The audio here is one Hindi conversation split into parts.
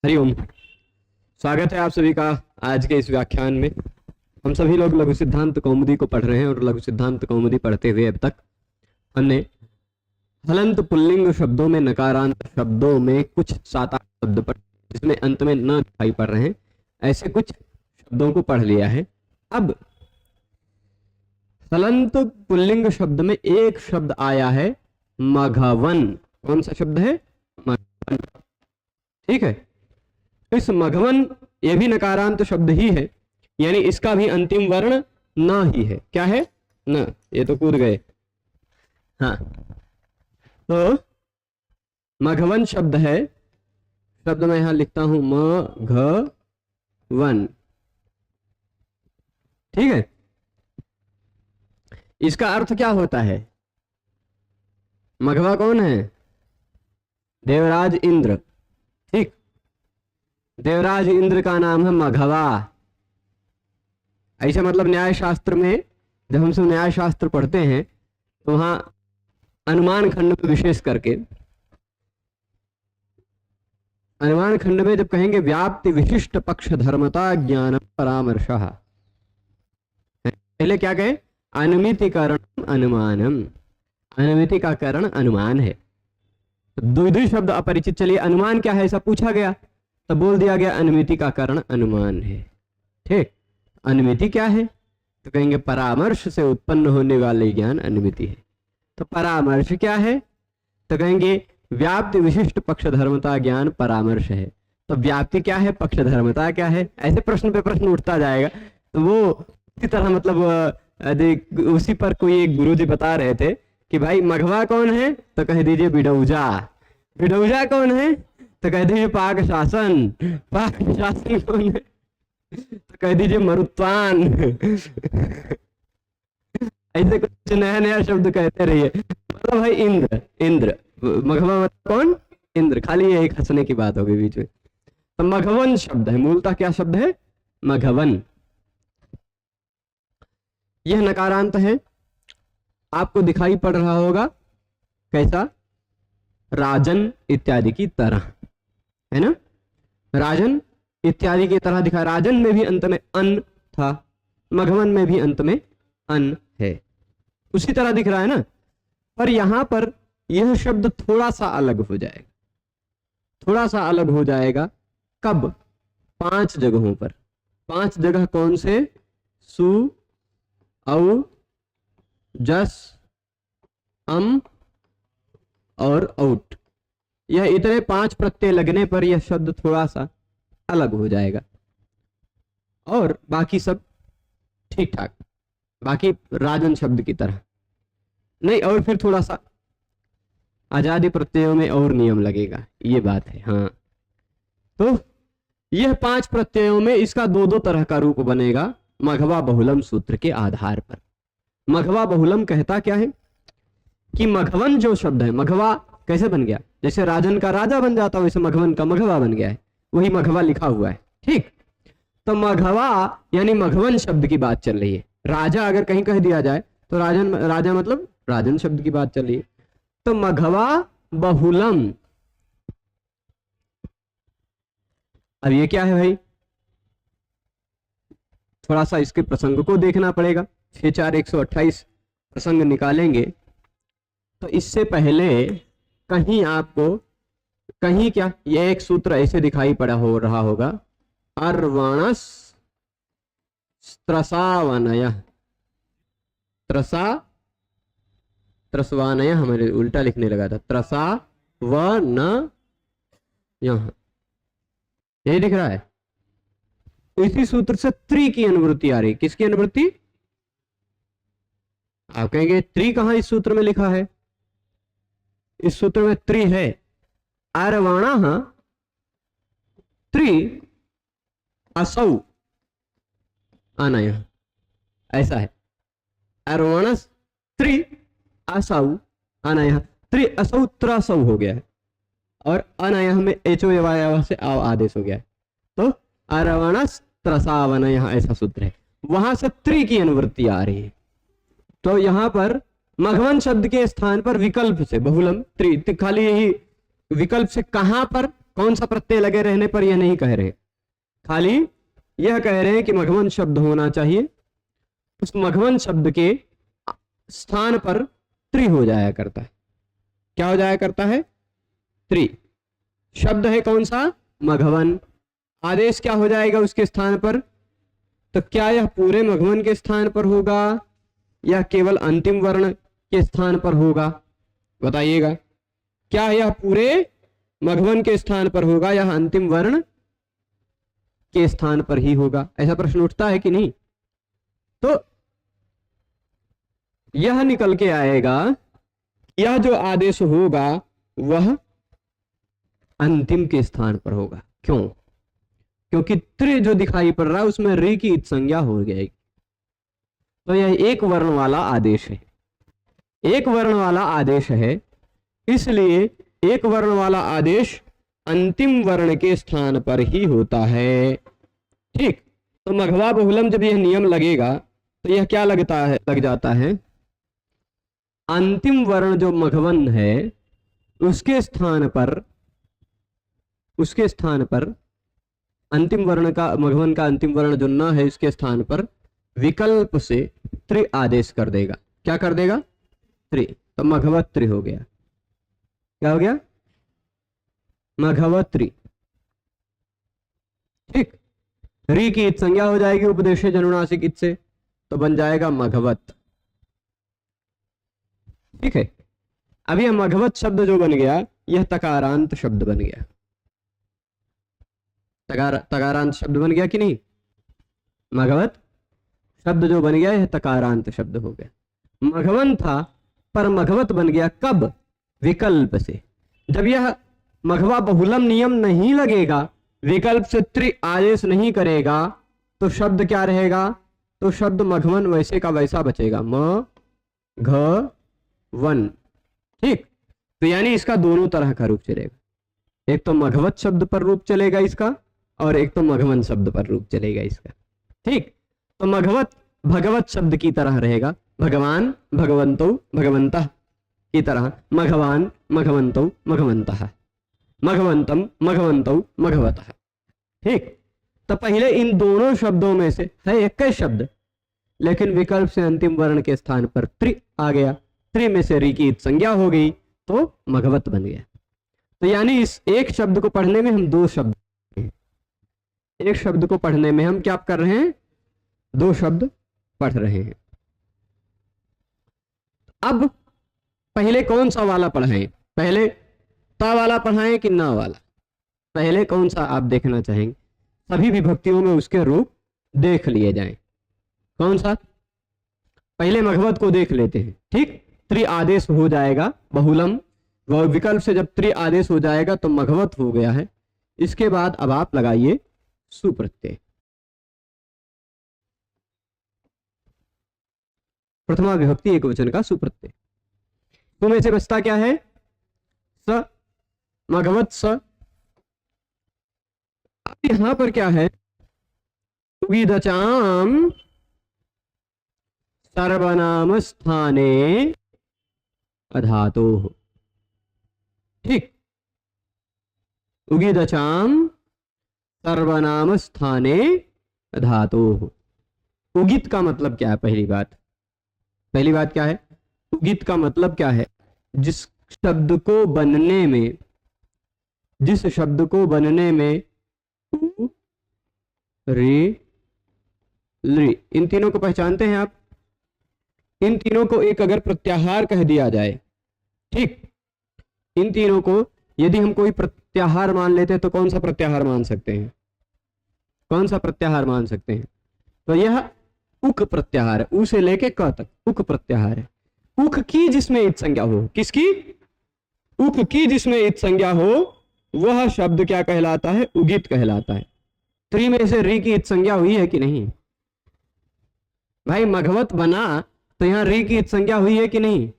हरिओम। स्वागत है आप सभी का आज के इस व्याख्यान में। हम सभी लोग लघु सिद्धांत कौमुदी को पढ़ रहे हैं और लघु सिद्धांत कौमुदी पढ़ते हुए अब तक हमने हलंत पुल्लिंग शब्दों में, नकारांत शब्दों में कुछ 7-8 शब्द पढ़े जिसमें अंत में न दिखाई पड़ रहे हैं, ऐसे कुछ शब्दों को पढ़ लिया है। अब हलंत पुल्लिंग शब्द में एक शब्द आया है मघवन। कौन सा शब्द है? मघवन। ठीक है, इस मघवन ये भी नकारांत शब्द ही है, यानी इसका भी अंतिम वर्ण न ही है। क्या है? न। ये तो कूद गए। हाँ, तो मघवन शब्द है। शब्द मैं यहां लिखता हूं मघवन। ठीक है, इसका अर्थ क्या होता है? मघवा कौन है? देवराज इंद्र। ठीक, देवराज इंद्र का नाम है मघवा। ऐसा मतलब न्याय शास्त्र में जब हम सब न्याय शास्त्र पढ़ते हैं तो वहां अनुमान खंड में विशेष करके, अनुमान खंड में जब कहेंगे व्याप्ति विशिष्ट पक्ष धर्मता ज्ञान परामर्शः, पहले क्या कहे? अनुमितिकरण अनुमानम। अनुमिति का करण अनुमान है। द्विधि शब्द अपरिचित। चलिए, अनुमान क्या है ऐसा पूछा गया तो बोल दिया गया अनुमिति का कारण अनुमान है। ठीक, अनुमिति क्या है तो कहेंगे परामर्श से उत्पन्न होने वाले ज्ञान अनुमिति है। तो परामर्श क्या है तो कहेंगे व्याप्ति विशिष्ट पक्ष धर्मता ज्ञान परामर्श है। तो व्याप्ति क्या है, पक्ष धर्मता क्या है, ऐसे प्रश्न पे प्रश्न उठता जाएगा। तो वो इसी तरह मतलब उसी पर कोई एक गुरुजी बता रहे थे कि भाई मघवा कौन है तो कह दीजिए बिडौजा। बिडौजा कौन है तो कह दीजिए पाक शासन। पाक शासन कौन है तो कह दीजिए मरुत्वान। ऐसे कुछ नया नया शब्द कहते रहिए। मतलब भाई इंद्र। इंद्र मघवा मतलब कौन? इंद्र। खाली ये एक हंसने की बात होगी बीच में। तो मघवन शब्द है, मूलतः क्या शब्द है? मघवन। यह नकारांत है, आपको दिखाई पड़ रहा होगा कैसा? राजन इत्यादि की तरह, है ना? राजन इत्यादि की तरह दिखा। राजन में भी अंत में अन था, मघवन में भी अंत में अन है, उसी तरह दिख रहा है ना। पर यहां पर यह शब्द थोड़ा सा अलग हो जाएगा। थोड़ा सा अलग हो जाएगा कब? 5 जगहों पर। 5 जगह कौन से? सु, औ, जस, अम और औट। यह इतने 5 प्रत्यय लगने पर यह शब्द थोड़ा सा अलग हो जाएगा और बाकी सब ठीक ठाक, बाकी राजन शब्द की तरह नहीं। और फिर थोड़ा सा आजादी प्रत्ययों में और नियम लगेगा, ये बात है। हाँ, तो यह 5 प्रत्ययों में इसका 2-2 तरह का रूप बनेगा मघवा बहुलम सूत्र के आधार पर। मघवा बहुलम कहता क्या है कि मघवन जो शब्द है, मघवा कैसे बन गया? जैसे राजन का राजा बन जाता वैसे मघवन का मघवा बन गया है, वही मघवा लिखा हुआ है। ठीक, तो मघवा यानी मघवन शब्द की बात चल रही है। राजा अगर कहीं कह दिया जाए तो राजन, राजा मतलब राजन शब्द की बात चल रही है। तो मघवा बहुलम, अब ये क्या है भाई? थोड़ा सा इसके प्रसंग को देखना पड़ेगा। 6-4-128 प्रसंग निकालेंगे तो इससे पहले कहीं आपको, कहीं क्या, ये एक सूत्र ऐसे दिखाई पड़ा हो रहा होगा, अर्वाणस त्रसावनय। त्रसा त्रसवानय, हमारे उल्टा लिखने लगा था। त्रसा व न, यहां यही दिख रहा है। इसी सूत्र से त्रि की अनुवृत्ति आ रही। किसकी अनुवृत्ति? आप कहेंगे त्रि कहां इस सूत्र में लिखा है? इस सूत्र में त्रि है। अर्वाणः त्रि असौ अनयः, ऐसा है। अर्वाणस त्रि असौ अनयः। त्रि असौ त्रसौ हो गया है और अनयः में एचो यवायव से आव आदेश हो गया है। तो अर्वाणस त्रसावनयः ऐसा सूत्र है। वहां से त्रि की अनुवृत्ति आ रही है। तो यहां पर मघवन शब्द के स्थान पर विकल्प से बहुलम त्रि, खाली यही विकल्प से कहां पर, कौन सा प्रत्यय लगे रहने पर यह नहीं कह रहे, खाली यह कह रहे हैं कि मघवन शब्द होना चाहिए, उस मघवन शब्द के स्थान पर त्रि हो जाया करता है। क्या हो जाया करता है? त्रि। शब्द है कौन सा? मघवन। आदेश क्या हो जाएगा उसके स्थान पर? तो क्या यह पूरे मघवन के स्थान पर होगा या केवल अंतिम वर्ण के स्थान पर होगा? बताइएगा, क्या यह पूरे मघवन के स्थान पर होगा या अंतिम वर्ण के स्थान पर ही होगा? ऐसा प्रश्न उठता है कि नहीं? तो यह निकल के आएगा, यह जो आदेश होगा वह अंतिम के स्थान पर होगा। क्यों? क्योंकि त्रि जो दिखाई पड़ रहा है उसमें रे की इत संज्ञा हो जाएगी। तो यह एक वर्ण वाला आदेश है, एक वर्ण वाला आदेश है, इसलिए एक वर्ण वाला आदेश अंतिम वर्ण के स्थान पर ही होता है। ठीक, तो मघवा बहुलम जब यह नियम लगेगा तो यह क्या लगता है, लग जाता है, अंतिम वर्ण जो मघवन है उसके स्थान पर अंतिम वर्ण का, मघवन का अंतिम वर्ण जो न है इसके स्थान पर विकल्प से त्रि आदेश कर देगा। क्या कर देगा? त्रि। तो मघवत त्रि हो गया। क्या हो गया? मघवत्री। ठीक, री की इत संज्ञा हो जाएगी उपदेश जनुनासिक इत से, तो बन जाएगा मघवत। ठीक है, अब यह मघवत शब्द जो बन गया यह तकारांत शब्द बन गया। तकारांत शब्द बन गया कि नहीं? मघवत शब्द जो बन गया यह तकारांत शब्द हो गया। मघवन था पर मघवत बन गया कब? विकल्प से। जब यह मघवा बहुलम नियम नहीं लगेगा, विकल्प से त्रि आदेश नहीं करेगा, तो शब्द क्या रहेगा? तो शब्द मघवन वैसे का वैसा बचेगा, म घ वन। ठीक, तो यानी इसका दोनों तरह का रूप चलेगा, एक तो मघवत शब्द पर रूप चलेगा इसका और एक तो मघवन शब्द पर रूप चलेगा इसका। ठीक, तो मघवत भगवत शब्द की तरह रहेगा, भगवान भगवंतो भगवंतः की तरह, मघवान मघवंतो मघवंतः, मघवंतम मघवंतो मघवतः। ठीक, तो पहले इन दोनों शब्दों में से है एक ही शब्द, लेकिन विकल्प से अंतिम वर्ण के स्थान पर त्रि आ गया, त्रि में से री की इत संज्ञा हो गई तो मघवत बन गया। तो यानी इस एक शब्द को पढ़ने में हम दो शब्द, एक शब्द को पढ़ने में हम क्या कर रहे हैं? दो शब्द पढ़ रहे हैं। अब पहले कौन सा वाला पढ़ाएं? पहले ता वाला पढ़ाएं कि ना वाला? पहले कौन सा आप देखना चाहेंगे? सभी विभक्तियों में उसके रूप देख लिए जाएं। कौन सा? पहले मघवत को देख लेते हैं। ठीक, त्रि आदेश हो जाएगा बहुलम, वह विकल्प से जब त्रि आदेश हो जाएगा तो मघवत हो गया है। इसके बाद अब आप लगाइए सुप्रत्यय। प्रथमा विभक्ति एक वचन का सुप्रत्यय। तो में से बचता क्या है? स, मघवत स। अब यहां पर क्या है? उगिदचाम सर्वनाम स्थाने अधातोः। ठीक, उगिदचाम सर्वनाम स्थाने अधातोः। उगित का मतलब क्या है? पहली बात क्या है? उगित का मतलब क्या है? जिस शब्द को बनने में उ, रे, ली, इन तीनों को पहचानते हैं आप? इन तीनों को एक अगर प्रत्याहार कह दिया जाए, ठीक, इन तीनों को यदि हम कोई प्रत्याहार मान लेते हैं तो कौन सा प्रत्याहार मान सकते हैं? कौन सा प्रत्याहार मान सकते हैं? तो यह उक प्रत्याहार है, उ से लेके क तक उक प्रत्याहार है। उक की जिसमें इत संज्ञा हो, किसकी? उक की जिसमें इत संज्ञा हो वह शब्द क्या कहलाता है? उगित कहलाता है। त्रि में से री की इत संज्ञा हुई है कि नहीं? भाई मघवत बना तो यहां री की इत संज्ञा हुई है कि नहीं?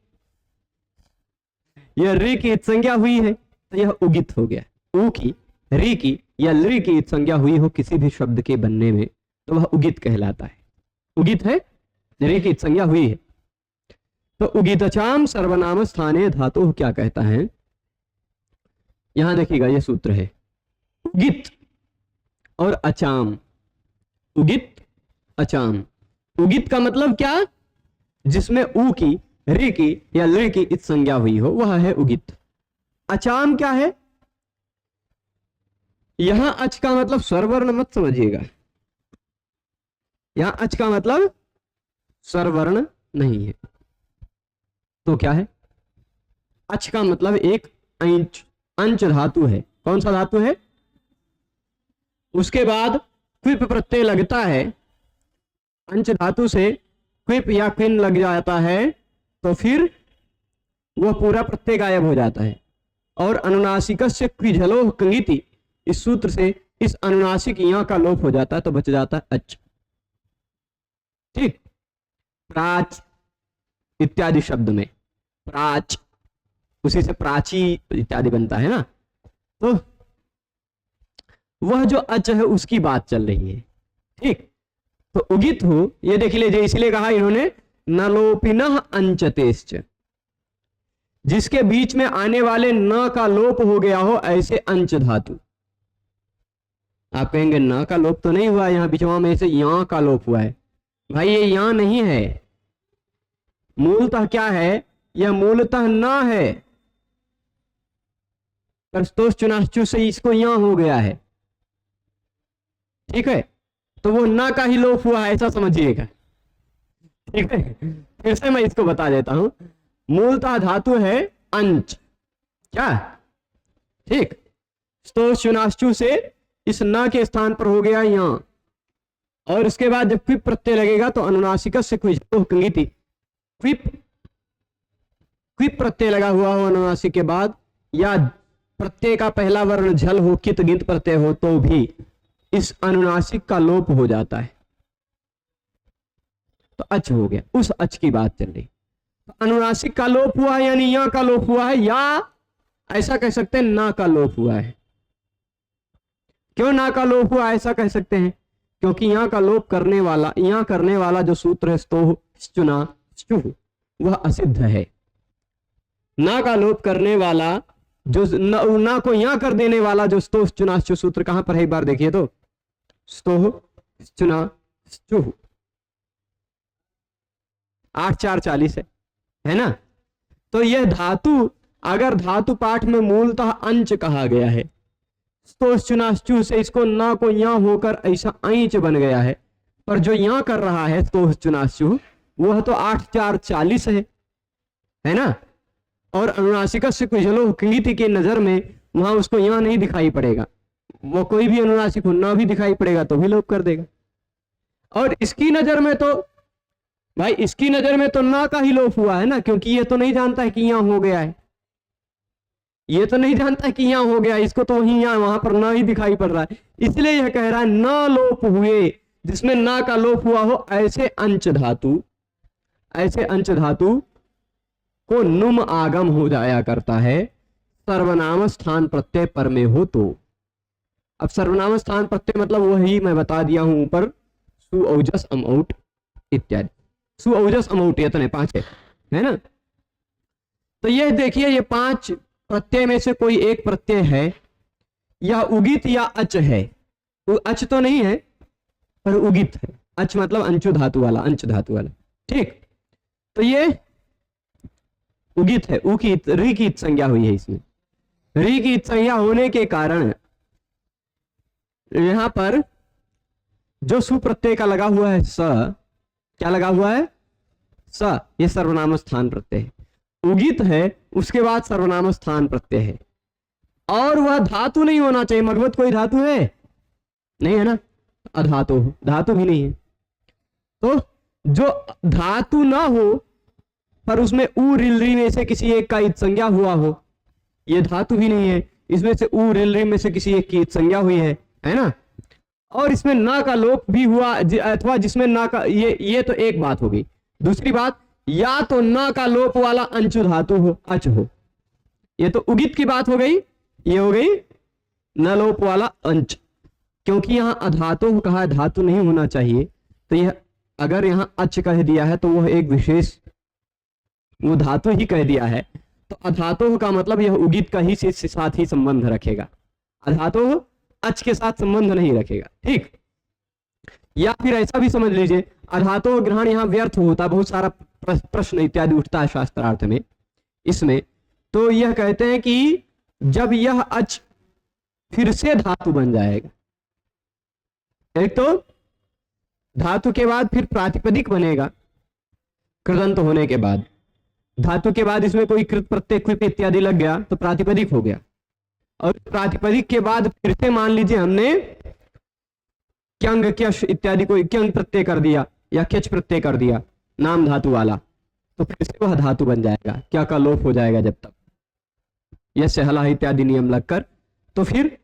यह री की इत संज्ञा हुई है तो यह उगित हो गया। उ की, री की या लृ की इत संज्ञा हुई हो किसी भी शब्द के बनने में तो वह उगित कहलाता है। उगित है, री की इत संज्ञा हुई है। तो उगितचाम सर्वनाम स्थाने धातु क्या कहता है? यहां देखिएगा, यह सूत्र है, उगित और अचाम। उगित अचाम। उगित का मतलब क्या? जिसमें ऊ की, रे की या ले की इत संज्ञा हुई हो, वह है उगित। अचाम क्या है? यहां अच का मतलब स्वरवर्ण मत समझिएगा, यहां अच का मतलब स्वरवर्ण नहीं है। तो क्या है? अच का मतलब एक अंच धातु है। कौन सा धातु है? उसके बाद क्विप प्रत्यय लगता है, अंच धातु से क्विप या क्विन लग जाता है तो फिर वह पूरा प्रत्यय गायब हो जाता है। और अनुनासिकस्य क्विझलोह कंगिति, इस सूत्र से इस अनुनासिक यहाँ का लोप हो जाता है तो बच जाता है अच। ठीक। प्राच इत्यादि शब्द में प्राच, उसी से प्राची इत्यादि बनता है ना, तो वह जो अच है उसकी बात चल रही है। ठीक। तो उगित हो, ये देख लीजिए, इसलिए कहा इन्होंने नलोपिनः अंचतेश्च, जिसके बीच में आने वाले न का लोप हो गया हो ऐसे अंच धातु। आप कहेंगे न का लोप तो नहीं हुआ, यहां बिचवा में से यहाँ का लोप हुआ है। भाई ये यहाँ नहीं है, मूलतः क्या है? यह मूलतः न है, प्रस्तोष चुनाश्चु से इसको यहां हो गया है। ठीक है, तो वो न का ही लोप हुआ है, ऐसा समझिएगा। ठीक है, फिर से मैं इसको बता देता हूं। मूलतः धातु है अंच, क्या? ठीक। स्तोष चुनाश्चु से इस न के स्थान पर हो गया यहां, और उसके बाद जब क्विप प्रत्यय लगेगा तो अनुनासिक से क्विप क्विप प्रत्यय लगा हुआ हो अनुनासिक के बाद, या प्रत्यय का पहला वर्ण झल हो, कित गिंत प्रत्यय हो, तो भी इस अनुनासिक का लोप हो जाता है, तो अच हो गया। उस अच की बात चल रही। तो अनुनासिक का लोप हुआ है, यानी या का लोप हुआ है, या ऐसा कह सकते हैं ना का लोप हुआ है। क्यों ना का लोप हुआ ऐसा कह सकते हैं? क्योंकि यहाँ का लोप करने वाला, यहाँ करने वाला जो सूत्र है स्तोह चुना चुह, वह असिद्ध है। ना का लोप करने वाला जो ना को यहाँ कर देने वाला जो स्तोह चुना चुह सूत्र कहां पर है? एक बार देखिए तो, स्तोह चुना चुह 8-4-40 है ना। तो यह धातु, अगर धातु पाठ में मूलतः अंच कहा गया है, स्तोष चुनाश्चु से इसको ना को यहाँ होकर ऐसा ऐच बन गया है, पर जो यहाँ कर रहा है स्तोष चुनाश्चु वह तो 8-4-40 है ना। और अनुनासिक से कुजलो कीति के नजर में वहां उसको यहाँ नहीं दिखाई पड़ेगा, वो कोई भी अनुनासिक हो ना भी दिखाई पड़ेगा तो भी लोप कर देगा। और इसकी नजर में तो भाई, इसकी नजर में तो ना का ही लोप हुआ है ना, क्योंकि ये तो नहीं जानता है कि यहाँ हो गया है, ये तो नहीं जानता है कि यहाँ हो गया, इसको तो वहीं यहाँ वहां पर ना ही दिखाई पड़ रहा है। इसलिए यह कह रहा है ना लोप हुए, जिसमें ना का लोप हुआ हो ऐसे अंच धातु, ऐसे अंच धातु को नुम आगम हो जाया करता है, सर्वनाम स्थान प्रत्यय पर में हो तो। अब सर्वनाम स्थान प्रत्यय मतलब वही मैं बता दिया हूं ऊपर, सु औजस अमौट इत्यादि। सु औजस अमौट ये तो 5 है ना। तो यह देखिए, ये 5 प्रत्यय में से कोई एक प्रत्यय है, या उगित या अच है। अच तो नहीं है पर उगित है। अच मतलब अंशु धातु वाला, अंश धातु वाला। ठीक, तो ये उगित है। उ की री की संज्ञा हुई है इसमें। री की संज्ञा होने के कारण यहां पर जो सुप्रत्यय का लगा हुआ है स, क्या लगा हुआ है? स, ये सर्वनाम स्थान प्रत्यय है। उगित है, उसके बाद सर्वनाम स्थान प्रत्यय है, और वह धातु नहीं होना चाहिए। मगवत कोई धातु है? नहीं है ना, अधातु, धातु भी नहीं है। तो जो धातु ना हो पर उसमें उ रिलरी में से किसी एक का इत संज्ञा हुआ हो, ये धातु भी नहीं है। इसमें से उ रिलरी में से किसी एक की इत संज्ञा हुई है ना। और इसमें ना का लोप भी हुआ, अथवा जिसमें ना का, ये तो एक बात होगी। दूसरी बात, या तो ना का लोप वाला अंशु धातु हो, अच हो। ये तो उगित की बात हो गई, ये हो गई न लोप वाला अंश। क्योंकि यहां अधातु कहा, धातु नहीं होना चाहिए, तो यह अगर यहां अच कह दिया है तो वह एक विशेष, वो धातु ही कह दिया है, तो अधातु का मतलब यह उगित का ही से साथ ही संबंध रखेगा। अधातु अच के साथ संबंध नहीं रखेगा। ठीक, या फिर ऐसा भी समझ लीजिए अधातु ग्रहण यहाँ व्यर्थ होता, बहुत सारा प्रश्न इत्यादि उठता है शास्त्रार्थ में इसमें। तो यह कहते हैं कि जब यह अच फिर से धातु बन जाएगा, एक तो धातु के बाद फिर प्रातिपदिक बनेगा कृदंत होने के बाद, धातु के बाद इसमें कोई कृत प्रत्यय क्विप इत्यादि लग गया तो प्रातिपदिक हो गया, और प्रातिपदिक के बाद फिर से मान लीजिए हमने क्यंग क्यश इत्यादि कोई क्यंग प्रत्यय कर दिया या क्यच प्रत्यय कर दिया नाम धातु वाला, तो फिर से वह धातु बन जाएगा, क्या का लोप हो जाएगा जब तक यह हला इत्यादि नियम लगकर, तो फिर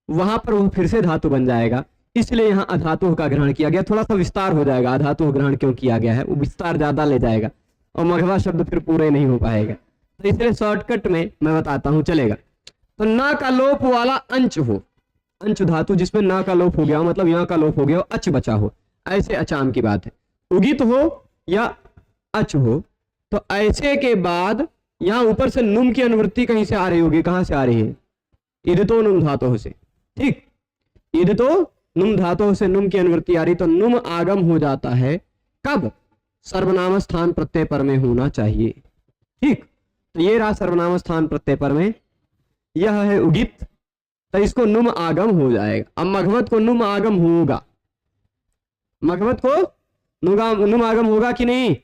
वहां पर वो फिर से धातु बन जाएगा। इसलिए यहाँ अधातु का ग्रहण किया गया, थोड़ा सा विस्तार हो जाएगा, अधातु ग्रहण क्यों किया गया है, वो विस्तार ज्यादा ले जाएगा और मघवा शब्द फिर पूरे नहीं हो पाएगा, तो इसलिए शॉर्टकट में मैं बताता हूं, चलेगा। तो ना का लोप वाला अंश हो, अंश धातु जिसमें ना का लोप हो गया मतलब यहाँ का लोप हो गया, अच बचा हो, ऐसे अचाम की बात है, उगित हो या अच हो, तो ऐसे के बाद यहाँ ऊपर से नुम की अनुवृत्ति कहीं से आ रही होगी, कहां से आ रही है, इदतो नुम धातु से। ठीक, इदतो नुम धातु से नुम की अनुवृत्ति आ रही, तो नुम आगम हो जाता है कब, सर्वनाम स्थान प्रत्यय पर में होना चाहिए। ठीक, तो ये रहा सर्वनाम स्थान प्रत्यय पर में, यह है उगित, तो इसको नुम आगम हो जाएगा। अब मघवत को नुम आगम होगा, मघवत को नुम आगम होगा कि नहीं,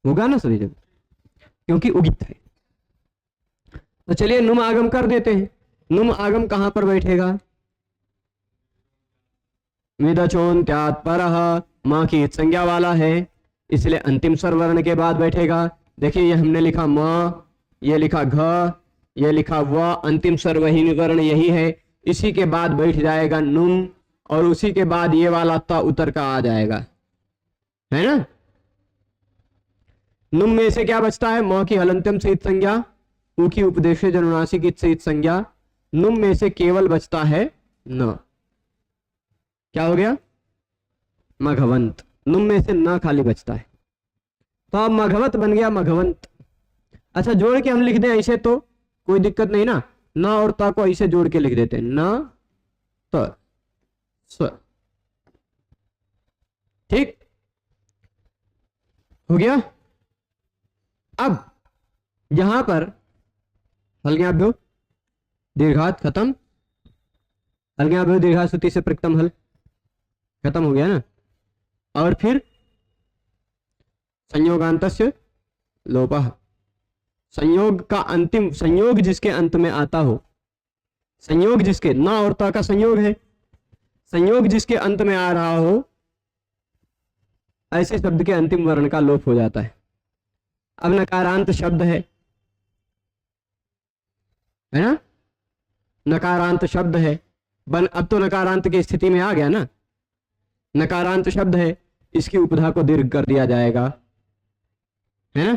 होगा ना सभी जगह, क्योंकि उगित है। तो चलिए नुम आगम कर देते हैं। नुम आगम कहां पर बैठेगा, विदचोन्त्यात् परः, मां की संज्ञा वाला है, इसलिए अंतिम स्वर वर्ण के बाद बैठेगा। देखिए ये हमने लिखा म, ये लिखा घ, ये लिखा व, अंतिम स्वर वही वर्ण यही है, इसी के बाद बैठ जाएगा नुम, और उसी के बाद ये वाला त उतर का आ जाएगा, है ना। नुम में से क्या बचता है, म की हलंत्यम सहित संज्ञा, उ की उपदेशे जनुनासिक सहित संज्ञा, नुम में से केवल बचता है न, क्या हो गया, मघवंत। नुम में से न खाली बचता है, तो अब मघवत बन गया मघवंत। अच्छा जोड़ के हम लिख दें ऐसे तो कोई दिक्कत नहीं ना, न और ता को ऐसे जोड़ के लिख देते हैं, न त स्व। ठीक हो गया। अब यहां पर हल्ज्ञाभ्यो दीर्घात खत्म, हल्ज्ञाभ्यो दीर्घात श्रुति से प्रक्तम हल खत्म हो गया ना। और फिर संयोगांतस्य लोपः, संयोग का अंतिम, संयोग जिसके अंत में आता हो, संयोग जिसके न और ता का संयोग है, संयोग जिसके अंत में आ रहा हो, ऐसे शब्द के अंतिम वर्ण का लोप हो जाता है। अब नकारांत शब्द है ना, नकारांत शब्द है, अब तो नकारांत की स्थिति में आ गया ना, नकारांत शब्द है, इसकी उपधा को दीर्घ कर दिया जाएगा, है ना,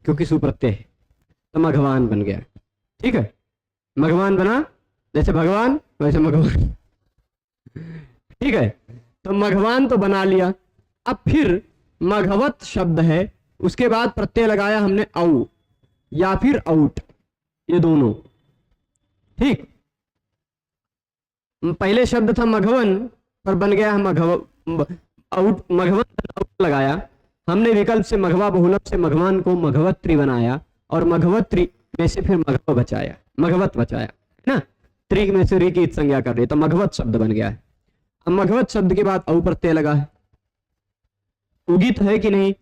क्योंकि सुप्रत्यय है, तो मघवान बन गया। ठीक है, मघवान बना, जैसे भगवान वैसे मघवान। ठीक है, तो मघवान तो बना लिया। अब फिर मघवत शब्द है, उसके बाद प्रत्यय लगाया हमने औ या फिर औट, ये दोनों। ठीक, पहले शब्द था मघवन पर बन गया औट, मघवन लगाया हमने, विकल्प से मघवा बहुलभ से मघवान को मघवत्री बनाया, और मघवत्री में से फिर मघव बचाया, मघवत बचाया ना, त्रिक में से री की संज्ञा कर रही, तो मघवत शब्द बन गया है। अब मघवत शब्द के बाद औ प्रत्यय लगा है, उगित है कि नहीं,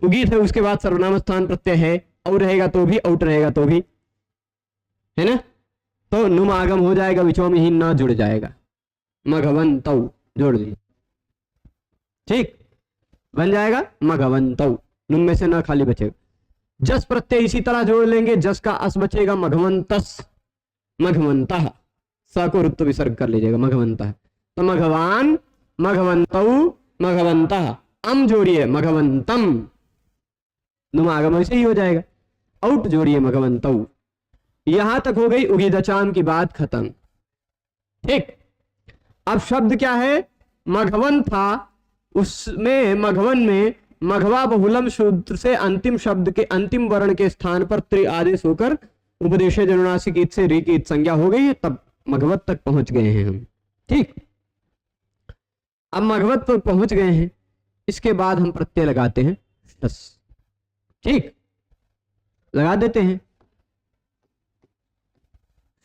उगित है, उसके बाद सर्वनाम स्थान प्रत्यय है, और रहेगा तो भी, औट रहेगा तो भी, है ना, तो नुम आगम हो जाएगा, विचों में ही न जुड़ जाएगा, मघवंतौ जोड़ दी। ठीक, बन जाएगा मघवंतौ, नुम में से न खाली बचेगा। जस प्रत्यय इसी तरह जोड़ लेंगे, जस का अस बचेगा, मघवंतस, मघवंतः, स को रुत्व विसर्ग कर लीजिएगा, मघवंतः, तो मघवान, मघवंतौ, मघवंतः, अम जोड़िए मघवंतम, नुम आगम ऐसे ही हो जाएगा, औट जोड़िए मघवंतौ। यहां तक हो गई उगिदचाम की बात खत्म। ठीक, अब शब्द क्या है, मघवन था, उसमें मघवन में मघवा बहुलम सूत्र से अंतिम शब्द के अंतिम वर्ण के स्थान पर त्रि आदेश होकर उपदेशे जनुनासिक ईद से री की ईद संज्ञा हो गई है, तब मघवत तक पहुंच गए हैं हम। ठीक, अब मघवत तक पहुंच गए हैं, इसके बाद हम प्रत्यय लगाते हैं शस। ठीक, लगा देते हैं।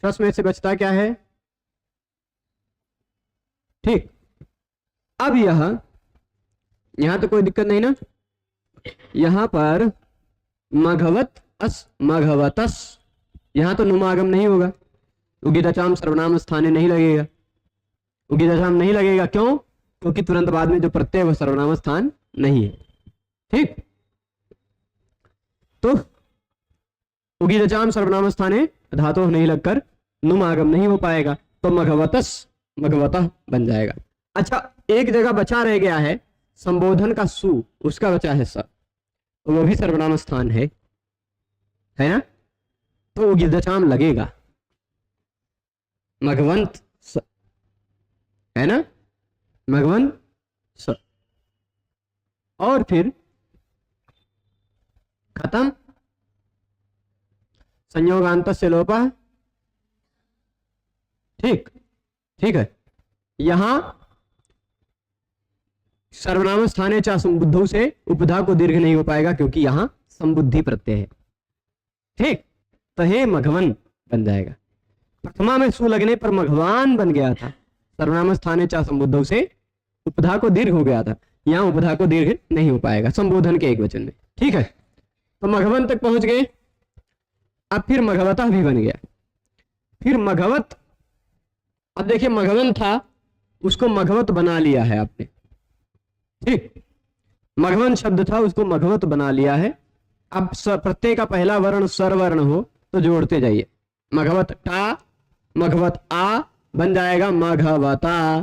शस में से बचता क्या है? ठीक, अब यहां तो कोई दिक्कत नहीं ना, यहां पर मघवत अस मघवतस, यहां तो नुमागम नहीं होगा, उगिदचाम सर्वनाम स्थाने नहीं लगेगा, उगिदचाम नहीं लगेगा। क्यों? क्योंकि तुरंत बाद में जो प्रत्यय है वह सर्वनाम स्थान नहीं है। ठीक, तो उगिदचाम सर्वनाम स्थाने धातु नहीं लगकर नुमागम नहीं हो पाएगा, तो मघवतस मघवतः बन जाएगा। अच्छा, एक जगह बचा रह गया है संबोधन का सु, उसका बचा है स, तो वो भी सर्वनाम स्थान है ना, तो उगिदचाम लगेगा, मघवंत स, है ना, मघवंत स। और फिर खत्म, संयोगांत से लोपा। ठीक, ठीक है, यहां सर्वनाम स्थाने चा संबुद्धौ से उपधा को दीर्घ नहीं हो पाएगा, क्योंकि यहां संबुद्धि प्रत्यय है। ठीक, तो हे मघवन बन जाएगा। प्रथमा में सु लगने पर मघवान बन गया था, सर्वनाम स्थाने चा संबुद्धौ से उपधा को दीर्घ हो गया था, यहां उपधा को दीर्घ नहीं हो पाएगा संबोधन के एक वचन में। ठीक है, तो मघवन तक पहुंच गए। अब फिर मघवता भी बन गया, फिर मघवत। अब देखिए, मघवन था, उसको मघवत बना लिया है आपने। ठीक, मघवन शब्द था, उसको मघवत बना लिया है। अब प्रत्यय का पहला वर्ण स्वरवर्ण हो तो जोड़ते जाइए, मघवत टा, मघवत आ बन जाएगा मघवता,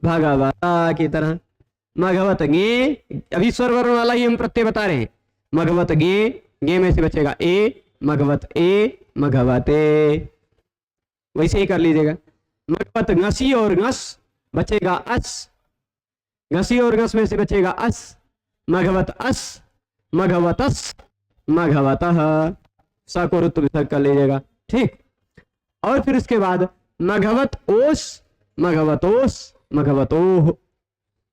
भगवता की तरह। मघवत गे, अभी स्वरवर्ण वाला ही हम प्रत्यय बता रहे हैं। मघवत गे, गे में से बचेगा ए, मघवत ए, मघवते, वैसे ही कर लीजिएगा। मघवत घसी और घस बचेगा अस, घसी और घस में से बचेगा अस, मघवत अस, मघवतस, मघवतः, स को रुत्व विसर्ग कर लीजिएगा। ठीक, और फिर इसके बाद मघवत ओस, मघवतोस, मघवतोह,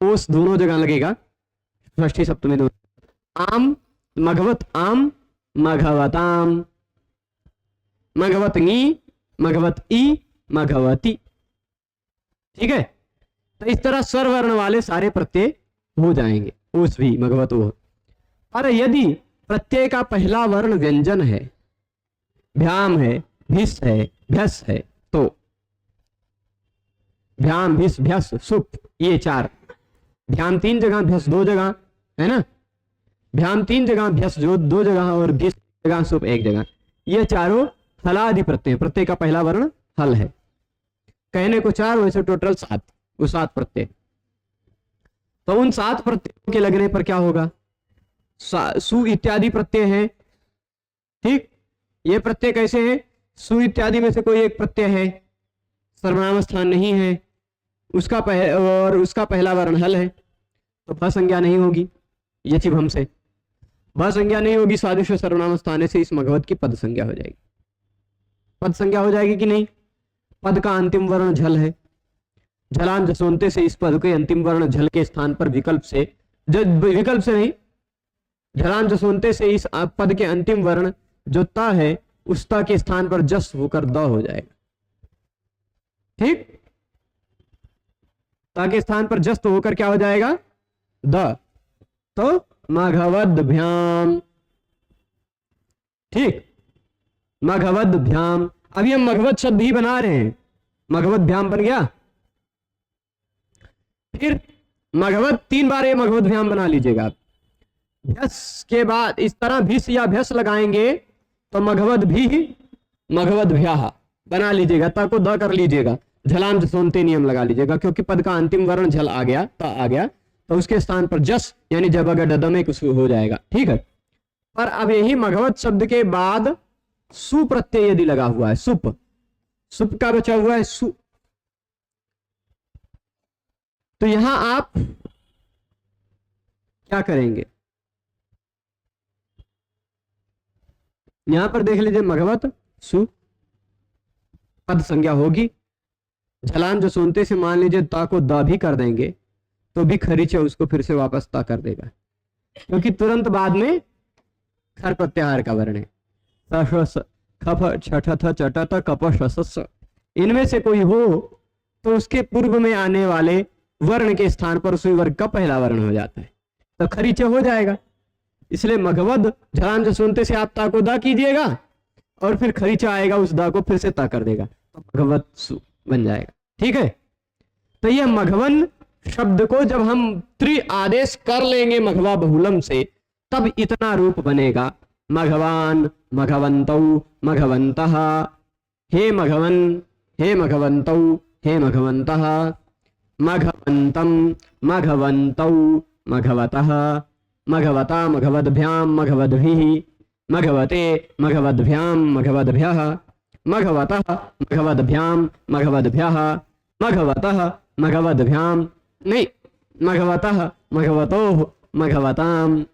ओस दोनों जगह लगेगा, षष्ठी सप्तमी दोनों। आम, मघवत आम, मघवताम, मघवत ई, मघवत ई, मघवती। ठीक है, तो इस तरह स्वरवर्ण वाले सारे प्रत्यय हो जाएंगे, ओस भी, मघवत ओह। और यदि प्रत्यय का पहला वर्ण व्यंजन है, भ्याम है, भिस है, भ्यस है, तो भ्याम, भिस, भ्यस, सुप, ये चार। भ्याम 3 जगह, भ्यस 2 जगह, है ना, भ्याम 3 जगह, भ्यस जो 2 जगह, और भिस जगह, सुप 1 जगह। ये चारों हलादि प्रत्यय, प्रत्यय का पहला वर्ण हल है। कहने को 4, वैसे टोटल 7, वो 7 प्रत्यय। तो उन 7 प्रत्ययों के लगने पर क्या होगा? सु इत्यादि प्रत्यय है। ठीक, ये प्रत्यय कैसे है? सु इत्यादि में से कोई एक प्रत्यय है, सर्वनाम स्थान नहीं है, उसका उसका पहला वर्ण हल है, तो भ संज्ञा नहीं होगी, ये चिभ हमसे भ संज्ञा नहीं होगी, सादृश्य सर्वनाम स्थान से इस मघवत की पद संज्ञा हो जाएगी। पद संज्ञा हो जाएगी कि नहीं? पद का अंतिम वर्ण झल है, झलान जसवंते से इस पद के अंतिम वर्ण झल के स्थान पर विकल्प से नहीं, झलान जसवंते से इस पद के अंतिम वर्ण जो ता है, उस ता के स्थान पर जस होकर द हो जाएगा। ठीक, ता के स्थान पर जस तो होकर क्या हो जाएगा? द, तो मघवद्भ्याम। ठीक, मघवद्भ्याम। अभी हम मघवत शब्द ही बना रहे हैं, मघवद्भ्याम बन गया। फिर मघवत 3 बार ये मघवद्भ्याम बना लीजिएगा आप। भ्यस के बाद इस तरह भिस या भ्यस लगाएंगे तो मघवद भी, मघवद्भ्या बना लीजिएगा, ता को द कर लीजिएगा, झलाम जसोनते नियम लगा लीजिएगा, क्योंकि पद का अंतिम वर्ण झल आ गया, ता आ गया, तो उसके स्थान पर जस यानी जब अगर ड में कुछ हो जाएगा। ठीक है, पर अब यही मघवत शब्द के बाद सु प्रत्यय यदि लगा हुआ है, सुप, सुप का बचा हुआ है सु, तो यहां आप क्या करेंगे? यहां पर देख लीजिए, मघवत सु, पद संज्ञा होगी। झलान जो सुनते से मान लीजिए ता को द भी कर देंगे तो भी खरीचे उसको फिर से वापस ता कर देगा, क्योंकि तुरंत बाद में खर प्रत्याहार का वर्ण है। खफ छठ चट कप शस, इनमें से कोई हो तो उसके पूर्व में आने वाले वर्ण के स्थान पर उसी वर्ग का पहला वर्ण हो जाता है, तो खरीचे हो जाएगा। इसलिए मघवद झलान जो सुनते से आप ता को दा कीजिएगा और फिर खरीचा आएगा उस दा को फिर से ता कर देगा, तो मघवत सु बन जाएगा। ठीक है, तो यह मघवन शब्द को जब हम त्रि आदेश कर लेंगे मघवा बहुलम से तब इतना रूप बनेगा। मघवान, मघवन्तौ, मघवन्तः, हे मघवन, हे मघवन्तौ, हे मघवन्तः, मघवन्तं, मघवन्तौ, मघवतः, मघवता, मघवद्भ्यां, मघवद्भिः, मघवते, मघवद्भ्यां, मघवद्भ्यः, मघवतः, मघवद्भ्यां, मघवद्भ्यः, मघवतः, मघवद्भ्यां, नहीं, मघवतः, मघवतोः, मघवतां,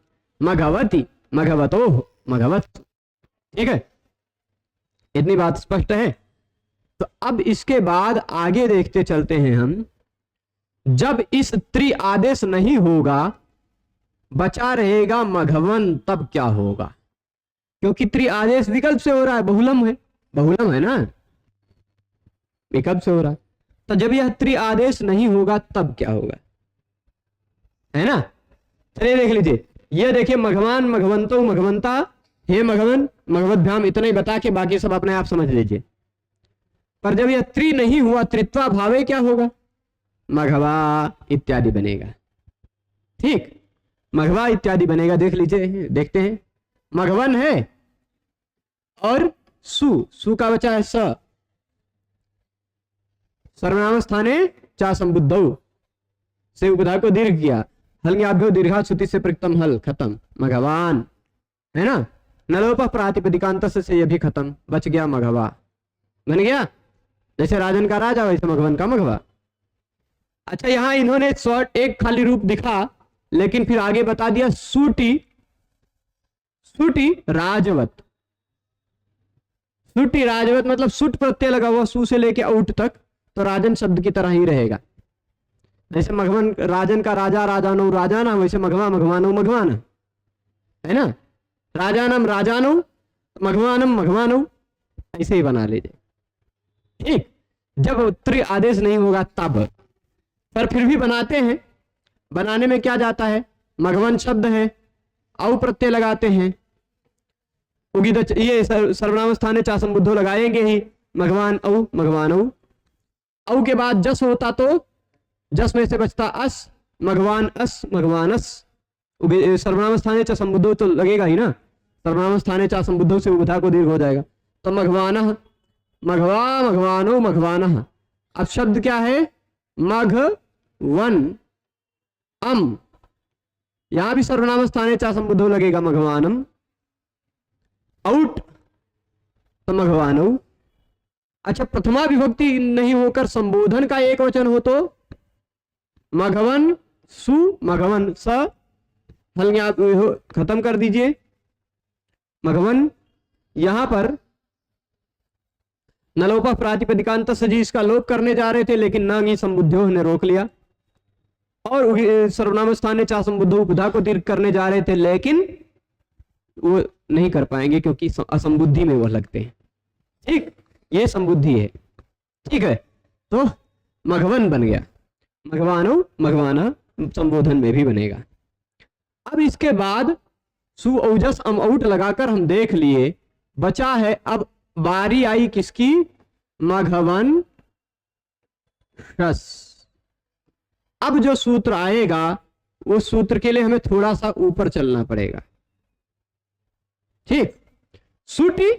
मघवति, मघवतोः, मघवत्सु। ठीक है, इतनी बात स्पष्ट है। तो अब इसके बाद आगे देखते चलते हैं हम। जब इस त्रि आदेश नहीं होगा, बचा रहेगा मघवन, तब क्या होगा? क्योंकि त्रि आदेश विकल्प से हो रहा है, बहुलम है, बहुलम है ना, विकल्प से हो रहा है। तो जब यह त्रि आदेश नहीं होगा तब क्या होगा, है ना? चलिए देख लीजिए, ये देखिए मघवान, मघवंतो, मघवंता, हे मघवन, मघवद्भ्याम, इतना ही बता के बाकी सब अपने आप समझ लीजिए। पर जब यह त्रि नहीं हुआ, त्रित्वा भावे क्या होगा? मघवा इत्यादि बनेगा। ठीक, मघवा इत्यादि बनेगा। देख लीजिए, देखते हैं। मघवन है और सु का बचा है स, सर्वनाम स्थाने चा संबुद्धौ से उपधा को दीर्घ किया, हल्ङ्याभ्यो दीर्घा श्रुति से प्रकृतम हल, खत्म, मघवान, है ना? नलोप प्रातिपदिकांत से यह भी खत्म, बच गया मघवा, बन गया। जैसे राजन का राजा वैसे मघवन का मघवा। अच्छा, यहां इन्होंने शॉर्ट एक खाली रूप दिखा, लेकिन फिर आगे बता दिया सूटी, सूटी राजवत। सूटी राजवत मतलब सुट प्रत्यय लगा हुआ सु से लेके औट तक, तो राजन शब्द की तरह ही रहेगा। जैसे मघवन राजन का राजा, राजानो राजाना, वैसे मघवा मघवानो मघवाना, है ना? राजानम राजानो, मघवानम मघवानो, ऐसे ही बना लीजिए। ठीक, जब त्रि आदेश नहीं होगा तब, पर फिर भी बनाते हैं। बनाने में क्या जाता है? मघवन शब्द है, औ प्रत्यय लगाते हैं, उगिद ये सर्वनाम स्थाने चा संबुद्धो लगाएंगे ही, मघवान औ मघवानौ। औ के बाद जस होता तो जस में से बचता अस, मघवान अस मघवानस। सर्वनाम स्थाने चा संबुद्धो तो लगेगा ही ना, सर्वनाम स्थाने चा संबुद्धो से उभधा को दीर्घ हो जाएगा, तो मघवानः, मघवा मघवानो मघवानः। अब शब्द क्या है? मघवन अम, यहां भी सर्वनाम स्थाने चा संबुद्धो लगेगा, मघवानम। औट तो मघवानौ। अच्छा, प्रथमा विभक्ति नहीं होकर संबोधन का एक वचन हो तो मघवन सु, मघवन स, हल्ङ्या खत्म कर दीजिए। मघवन यहां पर नलोपा प्रातिपदिकांत से जी इसका लोप करने जा रहे थे, लेकिन नंगी संबुद्धो ने रोक लिया। और सर्वनाम स्थाने चा संबुद्धो उपधा को दीर्घ करने जा रहे थे, लेकिन वो नहीं कर पाएंगे क्योंकि असंबुद्धि में वो लगते हैं। ठीक, ये संबुद्धि है। ठीक है, तो मघवन बन गया, मघवानो मघवाना संबोधन में भी बनेगा। अब इसके बाद सु औजस अम औट लगाकर हम देख लिए, बचा है अब बारी आई किसकी? मघवन शस। अब जो सूत्र आएगा उस सूत्र के लिए हमें थोड़ा सा ऊपर चलना पड़ेगा। ठीक, सुटी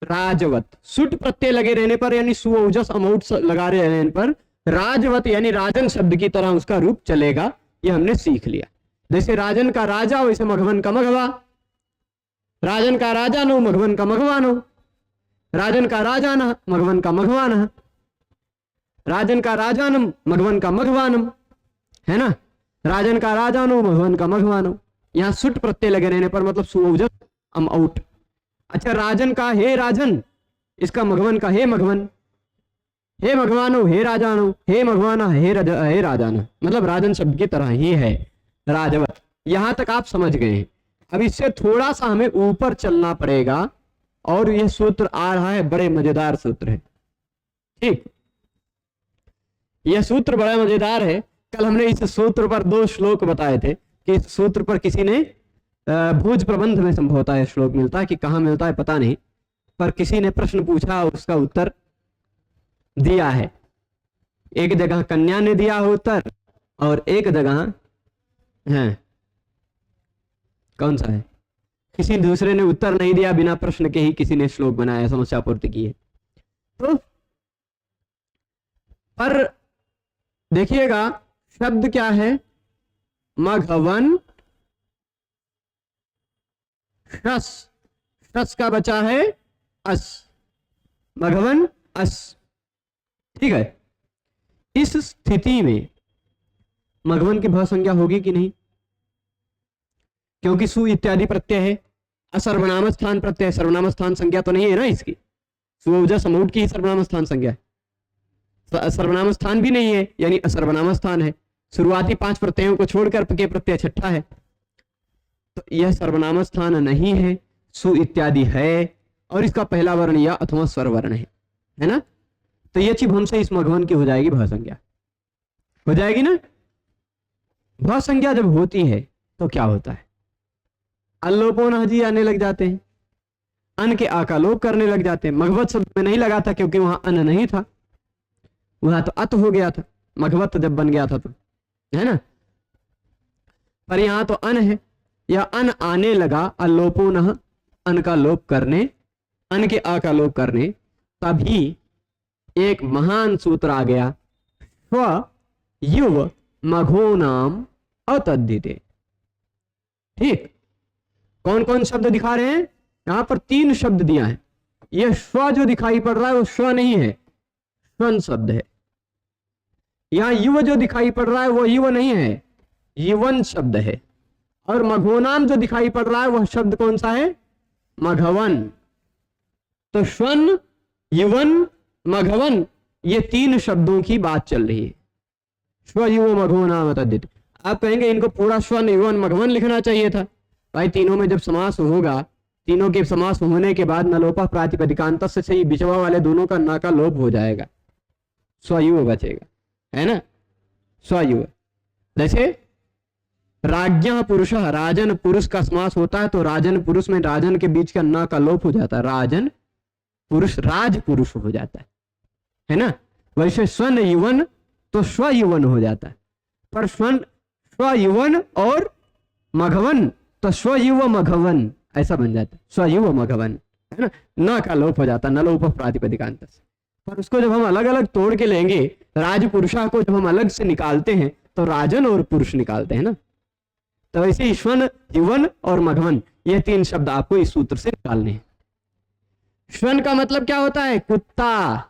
राजवत, सुट प्रत्यय लगे रहने पर यानी सुओजस अमौट लगा रहने पर राजवत यानी राजन शब्द की तरह उसका रूप चलेगा। ये हमने सीख लिया। जैसे राजन का राजा वैसे मघवन का मघवा, राजन का राजा नो मघवन का मघवानो, राजन का राजा न मघवन का मघवाना, राजन का राजानम मघवन का मघवानम, है ना? राजन का राजानो मघवन का मघवानो। यहां सुट प्रत्यय लगे रहने पर मतलब सुओजस अम औट। अच्छा, राजन का हे राजन इसका मघवन का हे मघवन, हे भगवानो, हे राजानो, हे भगवाना, हे राजाना, मतलब राजन शब्द की तरह ही है राजवत। यहां तक आप समझ गए हैं। अब इससे थोड़ा सा हमें ऊपर चलना पड़ेगा और यह सूत्र आ रहा है, बड़े मजेदार सूत्र है। ठीक, यह सूत्र बड़ा मजेदार है। कल हमने इस सूत्र पर 2 श्लोक बताए थे कि इस सूत्र पर किसी ने भोज प्रबंध में संभवतः यह श्लोक मिलता है, कि कहां मिलता है पता नहीं, पर किसी ने प्रश्न पूछा और उसका उत्तर दिया है। एक जगह कन्या ने दिया उत्तर और एक जगह है, कौन सा है, किसी दूसरे ने उत्तर नहीं दिया, बिना प्रश्न के ही किसी ने श्लोक बनाया, समस्या पूर्ति की है। तो पर देखिएगा शब्द क्या है, मघवन शस, शस का बचा है अस, मघवन अस। ठीक है, इस स्थिति में मघवन की भ संज्ञा होगी कि नहीं, क्योंकि सु इत्यादि प्रत्यय है, असर्वनाम स्थान प्रत्यय, सर्वनाम स्थान संज्ञा तो नहीं है ना इसकी, सुवजा समूट की ही सर्वनाम स्थान संज्ञा है, सर्वनाम स्थान भी नहीं है, यानी असर्वनाम स्थान है। शुरुआती 5 प्रत्ययों को छोड़कर के प्रत्यय छठा है, तो यह सर्वनाम स्थान नहीं है, सु इत्यादि है, और इसका पहला वर्ण या अथवा स्वर वर्ण है ना। तो यह चीज हमसे इस मघवन की हो जाएगी भ संज्ञा, हो जाएगी ना। भ संज्ञा जब होती है तो क्या होता है, अल्लोपोन जी आने लग जाते हैं, अन के आ का लोप करने लग जाते हैं। मघवत शब्द में नहीं लगा था क्योंकि वहां अन नहीं था, वहां तो अत हो गया था, मघवत जब बन गया था तो, है ना। पर यहां तो अन है, या अन आने लगा, अल्लोपोन अन का लोप करने, अन के आ का लोप करने, तभी एक महान सूत्र आ गया, स्व युव मघो नाम अतद्धिते। ठीक, कौन कौन शब्द दिखा रहे हैं, यहां पर 3 शब्द दिया है। यह स्व जो दिखाई पड़ रहा है वो स्व नहीं है, स्वन शब्द है। यहां युव जो दिखाई पड़ रहा है वो युव नहीं है, युवन शब्द है। और मघोनाम जो दिखाई पड़ रहा है वह शब्द कौन सा है, मघवन। तो स्वन, युवन, मघवन, ये 3 शब्दों की बात चल रही है। स्व युव मघो नाम तद्धित। आप कहेंगे इनको पूरा स्वन युवन मघवन लिखना चाहिए था। भाई तीनों में जब समास होगा, तीनों के समास होने के बाद नलोपा प्रातिपदिकांत से ही बिचवा वाले दोनों का ना का लोप हो जाएगा, स्वयुव बचेगा, है ना, स्वयुव। जैसे राज्ञ पुरुष, राजन पुरुष का समास होता है तो राजन पुरुष में राजन के बीच का ना का लोप हो जाता है, राजन पुरुष राज पुरुष हो जाता है ना। वैसे स्वन युवन तो स्वयुवन हो जाता है, पर स्वयुवन और मघवन तो स्वयुव मघवन ऐसा बन जाता है, स्वयुव मघवन, है ना, न का लोप हो जाता है, नलोप प्रातिपदिकांत से। पर उसको जब हम अलग अलग तोड़ के लेंगे, राज पुरुषा को जब हम अलग से निकालते हैं तो राजन और पुरुष निकालते हैं ना। तो वैसे ईश्वन, युवन और मघवन, ये 3 शब्द आपको इस सूत्र से निकालने हैं। श्वन का मतलब क्या होता है, कुत्ता,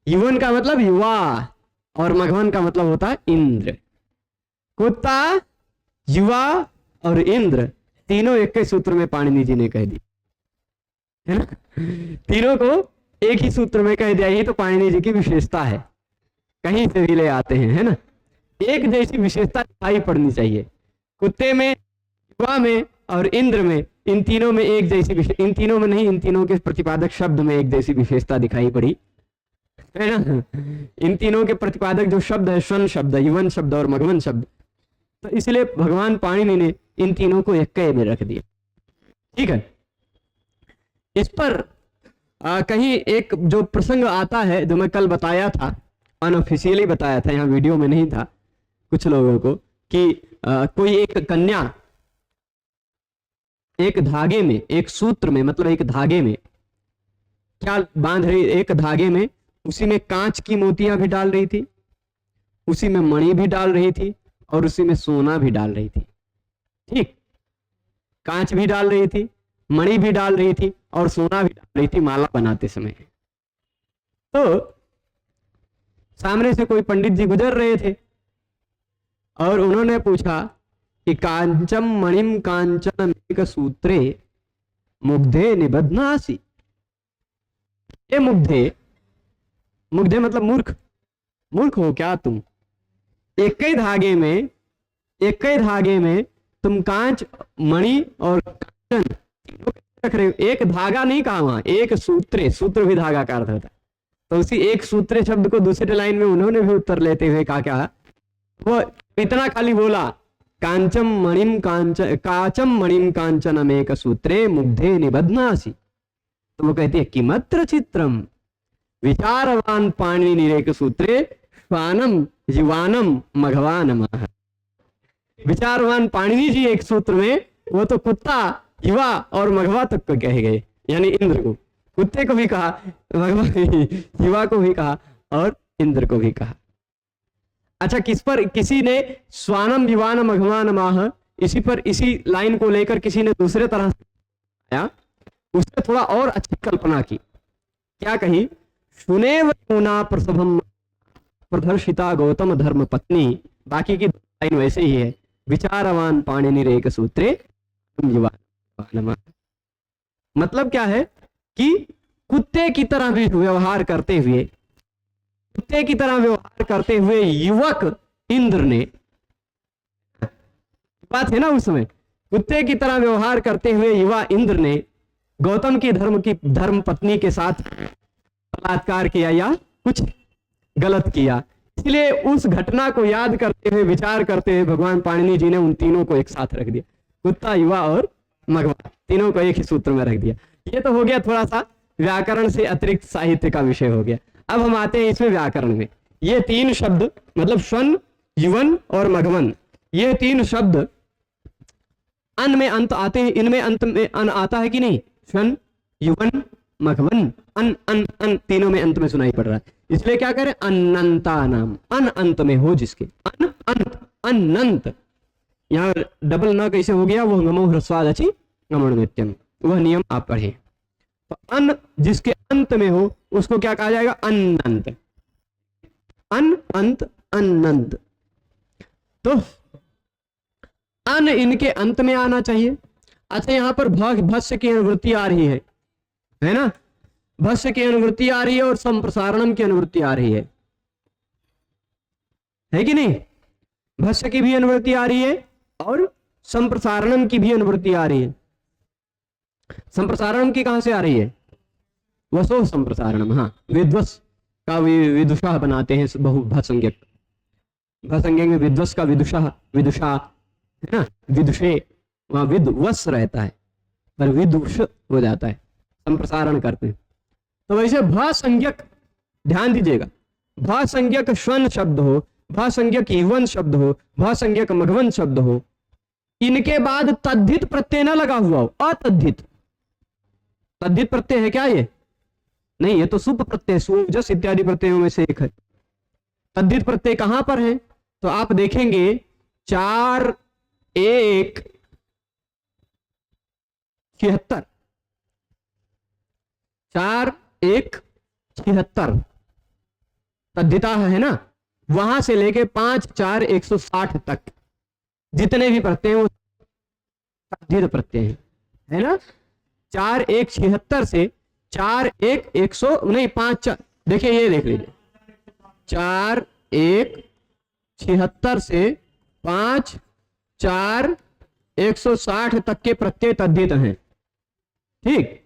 युवन का मतलब युवा, और मघवन का मतलब होता है इंद्र। कुत्ता, युवा और इंद्र तीनों एक के सूत्र में पाणिनि जी ने कह दी, है ना, तीनों को एक ही सूत्र में कह दिया। यही तो पाणिनि जी की विशेषता है, कहीं से भी ले आते हैं, है ना। एक जैसी विशेषता दिखाई पड़नी चाहिए, कुत्ते में, युवा में और इंद्र में, इन तीनों में एक जैसी, इन तीनों में नहीं, इन तीनों के प्रतिपादक शब्द में एक जैसी विशेषता दिखाई पड़ी, है ना। इन तीनों के प्रतिपादक जो शब्द है, स्वन शब्द, युवन शब्द और मघवन शब्द, तो इसलिए भगवान पाणिनि ने इन तीनों को एक में रख दिया। ठीक है, इस पर कहीं एक जो प्रसंग आता है जो मैं कल बताया था, अनऑफिशियली बताया था, यहाँ वीडियो में नहीं था, कुछ लोगों को, कि कोई एक कन्या एक धागे में, एक सूत्र में, मतलब एक धागे में क्या बांध रही, एक धागे में उसी में कांच की मोतियां भी डाल रही थी, उसी में मणि भी डाल रही थी और उसी में सोना भी डाल रही थी। ठीक, कांच भी डाल रही थी, मणि भी डाल रही थी और सोना भी डाल रही थी माला बनाते समय। तो सामने से कोई पंडित जी गुजर रहे थे और उन्होंने पूछा कि कांचम मणिम कांचन मेक सूत्रे मुग्धे निबध्नासि, ये मुग्धे, मुग्धे मतलब मूर्ख, मूर्ख हो क्या तुम, एक ही धागे में, एक ही धागे में तुम कांच, मणि और कांचन रख रहे हो। एक धागा नहीं कहा वहां, एक सूत्रे, सूत्र भी धागा का अर्थ होता है। तो उसी एक सूत्रे शब्द को दूसरे लाइन में उन्होंने भी उत्तर लेते हुए कहा क्या, वो इतना खाली बोला, कांचम मणिम काचम मणिम कांचनम एक सूत्रे मुग्धे निबध्नासि। तो वो कहती है किमत्र चित्रम विचारवान पाणि निरेक सूत्रे श्वानम जीवानम मघवानमः। विचारवान पाणिनि जी एक सूत्र में, वो तो कुत्ता, युवा और मघवा तक को कहे गए, यानी इंद्र को, कुत्ते को भी कहा, मघवा, युवा को भी कहा और इंद्र को भी कहा। अच्छा, किस पर किसी ने स्वानम युवान मघवानमाह, इसी पर, इसी लाइन को लेकर किसी ने दूसरे तरह से आया, उसने थोड़ा और अच्छी कल्पना की। क्या कही, सुनेव यमुना प्रसभम प्रदर्शिता गौतम धर्म पत्नी, बाकी की लाइन वैसे ही है, विचारवान पाणिनिरेक सूत्रे युवा। मतलब क्या है कि कुत्ते की तरह भी व्यवहार करते हुए, कुत्ते की तरह व्यवहार करते हुए युवक इंद्र ने, बात है ना उस समय, कुत्ते की तरह व्यवहार करते हुए युवा इंद्र ने गौतम की धर्म पत्नी के साथ बलात्कार किया या कुछ गलत किया। इसलिए उस घटना को याद करते हुए, विचार करते हुए भगवान पाणिनि जी ने उन तीनों को एक साथ रख दिया, कुत्ता, युवा और मघवा, तीनों को एक ही सूत्र में रख दिया। ये तो हो गया थोड़ा सा व्याकरण से अतिरिक्त साहित्य का विषय हो गया। अब हम आते हैं इसमें व्याकरण में। ये तीन शब्द मतलब श्वन, युवन और मघवन, ये तीन शब्द अन में अंत आते हैं, इनमें अंत में अन आता है कि नहीं, श्वन, युवन, मघवन, अन अन अन तीनों में अंत में सुनाई पड़ रहा है। इसलिए क्या करें, अनंता नाम, अन अंत में हो जिसके, अन अंत, अनंत। यहाँ डबल न कैसे हो गया, वो गमो ह्रस्वाद अच्छी गमन नित्यम, वह नियम आप पढ़े। तो अन जिसके अंत में हो उसको क्या कहा जाएगा, अनंत, अन अंत अनंत। तो अन इनके अंत में आना चाहिए। अच्छा, यहां पर भस्य की अनुवृत्ति आ रही है ना, भस्य की अनुवृत्ति आ रही है और संप्रसारणम की अनुवृत्ति आ रही है कि नहीं, भस्य की भी अनुवृत्ति आ रही है और संप्रसारणम की भी अनुवृत्ति आ रही है। संप्रसारणम की कहां से आ रही है, वसो संप्रसारणम, हाँ, विद्वस का विदुषा बनाते हैं बहु भसंज्ञक, भसंज्ञक में विद्वस का विदुषा, विदुषा है ना, विदुषे, वहां विद्वस रहता है पर विदुष हो जाता है, संप्रसारण करते हैं। तो वैसे भसंज्ञक, ध्यान दीजिएगा, भसंज्ञक श्वन शब्द हो, भसंज्ञक युवन शब्द हो, भसंज्ञक मघवन शब्द हो, इनके बाद तद्धित प्रत्यय न लगा हुआ हो, अतद्धित, तद्धित प्रत्यय है क्या ये, नहीं, ये तो सुप प्रत्यय, सुजस इत्यादि प्रत्ययों में से एक है। तद्धित प्रत्यय कहां पर है, तो आप देखेंगे 4 1 76, 4 1 76 तद्धिता है ना, वहां से लेके 5 4 160 तक जितने भी प्रत्यय वो तद्धित प्रत्यय है ना। 4 1 76 से 4 1 100 नहीं 5 4, देखिए ये देख लीजिए, 4 1 76 से 5 4 160 तक के प्रत्यय तद्धित हैं, ठीक।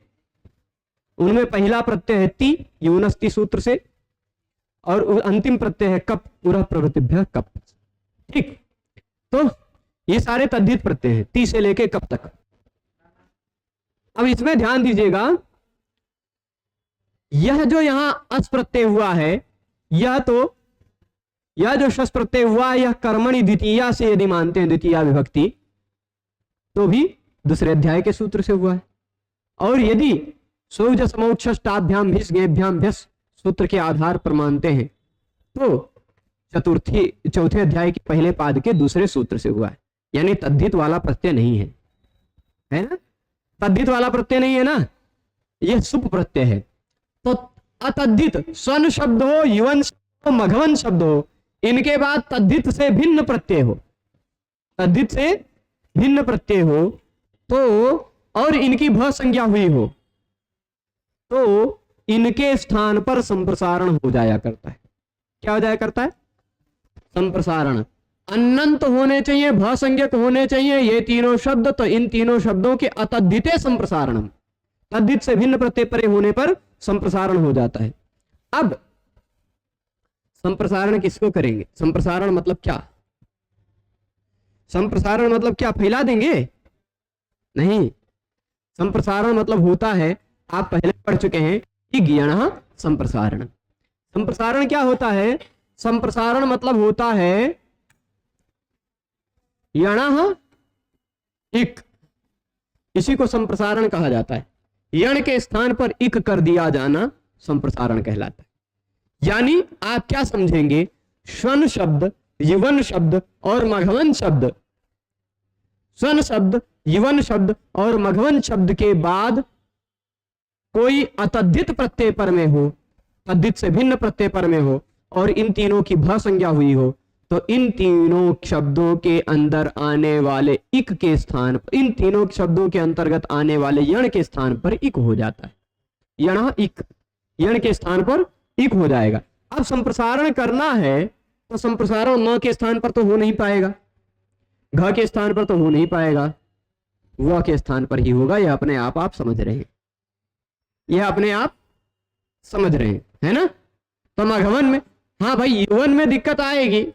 उनमें पहला प्रत्यय है ति, यूनस्ति सूत्र से, और अंतिम प्रत्यय है कप, पूरा प्रवृत्तिभ्य कप, ठीक। तो ये सारे तद्धित प्रत्यय हैं ति से लेके कप तक। अब इसमें ध्यान दीजिएगा, यह जो यहां अस प्रत्यय हुआ है, यह जो शस प्रत्यय हुआ है, यह कर्मणि द्वितीया से यदि मानते हैं, द्वितीया विभक्ति, तो भी दूसरे अध्याय के सूत्र से हुआ है। और यदि सौज समोक्षष्टाभ्याम भिस गेभ्याम भ्यस सूत्र के आधार पर मानते हैं, तो चौथे अध्याय के पहले पाद के दूसरे सूत्र से हुआ है, यानी तद्धित वाला प्रत्यय नहीं है ना, तद्धित वाला प्रत्यय नहीं है ना, यह सुप प्रत्यय है। तो अतद्धित स्वन शब्द हो, युवन शब्द हो, मघवन शब्द हो, इनके बाद तद्धित से भिन्न प्रत्यय हो, तद्धित से भिन्न प्रत्यय हो, तो और इनकी भ संज्ञा हुई हो, तो इनके स्थान पर संप्रसारण हो जाया करता है। क्या हो जाया करता है? संप्रसारण। अनंत होने चाहिए, भसंज्ञक होने चाहिए ये तीनों शब्द, तो इन तीनों शब्दों के अतद्धिते संप्रसारणम, तद्धित से भिन्न प्रत्यय परे होने पर संप्रसारण हो जाता है। अब संप्रसारण किसको करेंगे? संप्रसारण मतलब क्या? संप्रसारण मतलब क्या, फैला देंगे? नहीं, संप्रसारण मतलब होता है, आप पहले पढ़ चुके हैं कि ज्ञान संप्रसारण। संप्रसारण क्या होता है? संप्रसारण मतलब होता है यण इक, इसी को संप्रसारण कहा जाता है। यण के स्थान पर इक कर दिया जाना संप्रसारण कहलाता है। यानी आप क्या समझेंगे? स्वन शब्द, युवन शब्द और मघवन शब्द, स्वन शब्द, युवन शब्द और मघवन शब्द के बाद कोई अतद्धित प्रत्यय पर में हो, तद्धित से भिन्न प्रत्यय पर में हो, और इन तीनों की भ संज्ञा हुई हो, तो इन तीनों शब्दों के अंदर आने वाले इक के स्थान पर, इन तीनों शब्दों के अंतर्गत आने वाले यण के स्थान पर इक हो जाता है। यण इक, यण के स्थान पर इक हो जाएगा। अब संप्रसारण करना है तो संप्रसारण न के स्थान पर तो हो नहीं पाएगा, घ के स्थान पर तो हो नहीं पाएगा, व के स्थान पर ही होगा। यह अपने आप समझ रहे हैं, यह अपने आप समझ रहे हैं, है ना? तो मघवन में, हाँ भाई, युवन में दिक्कत आएगी,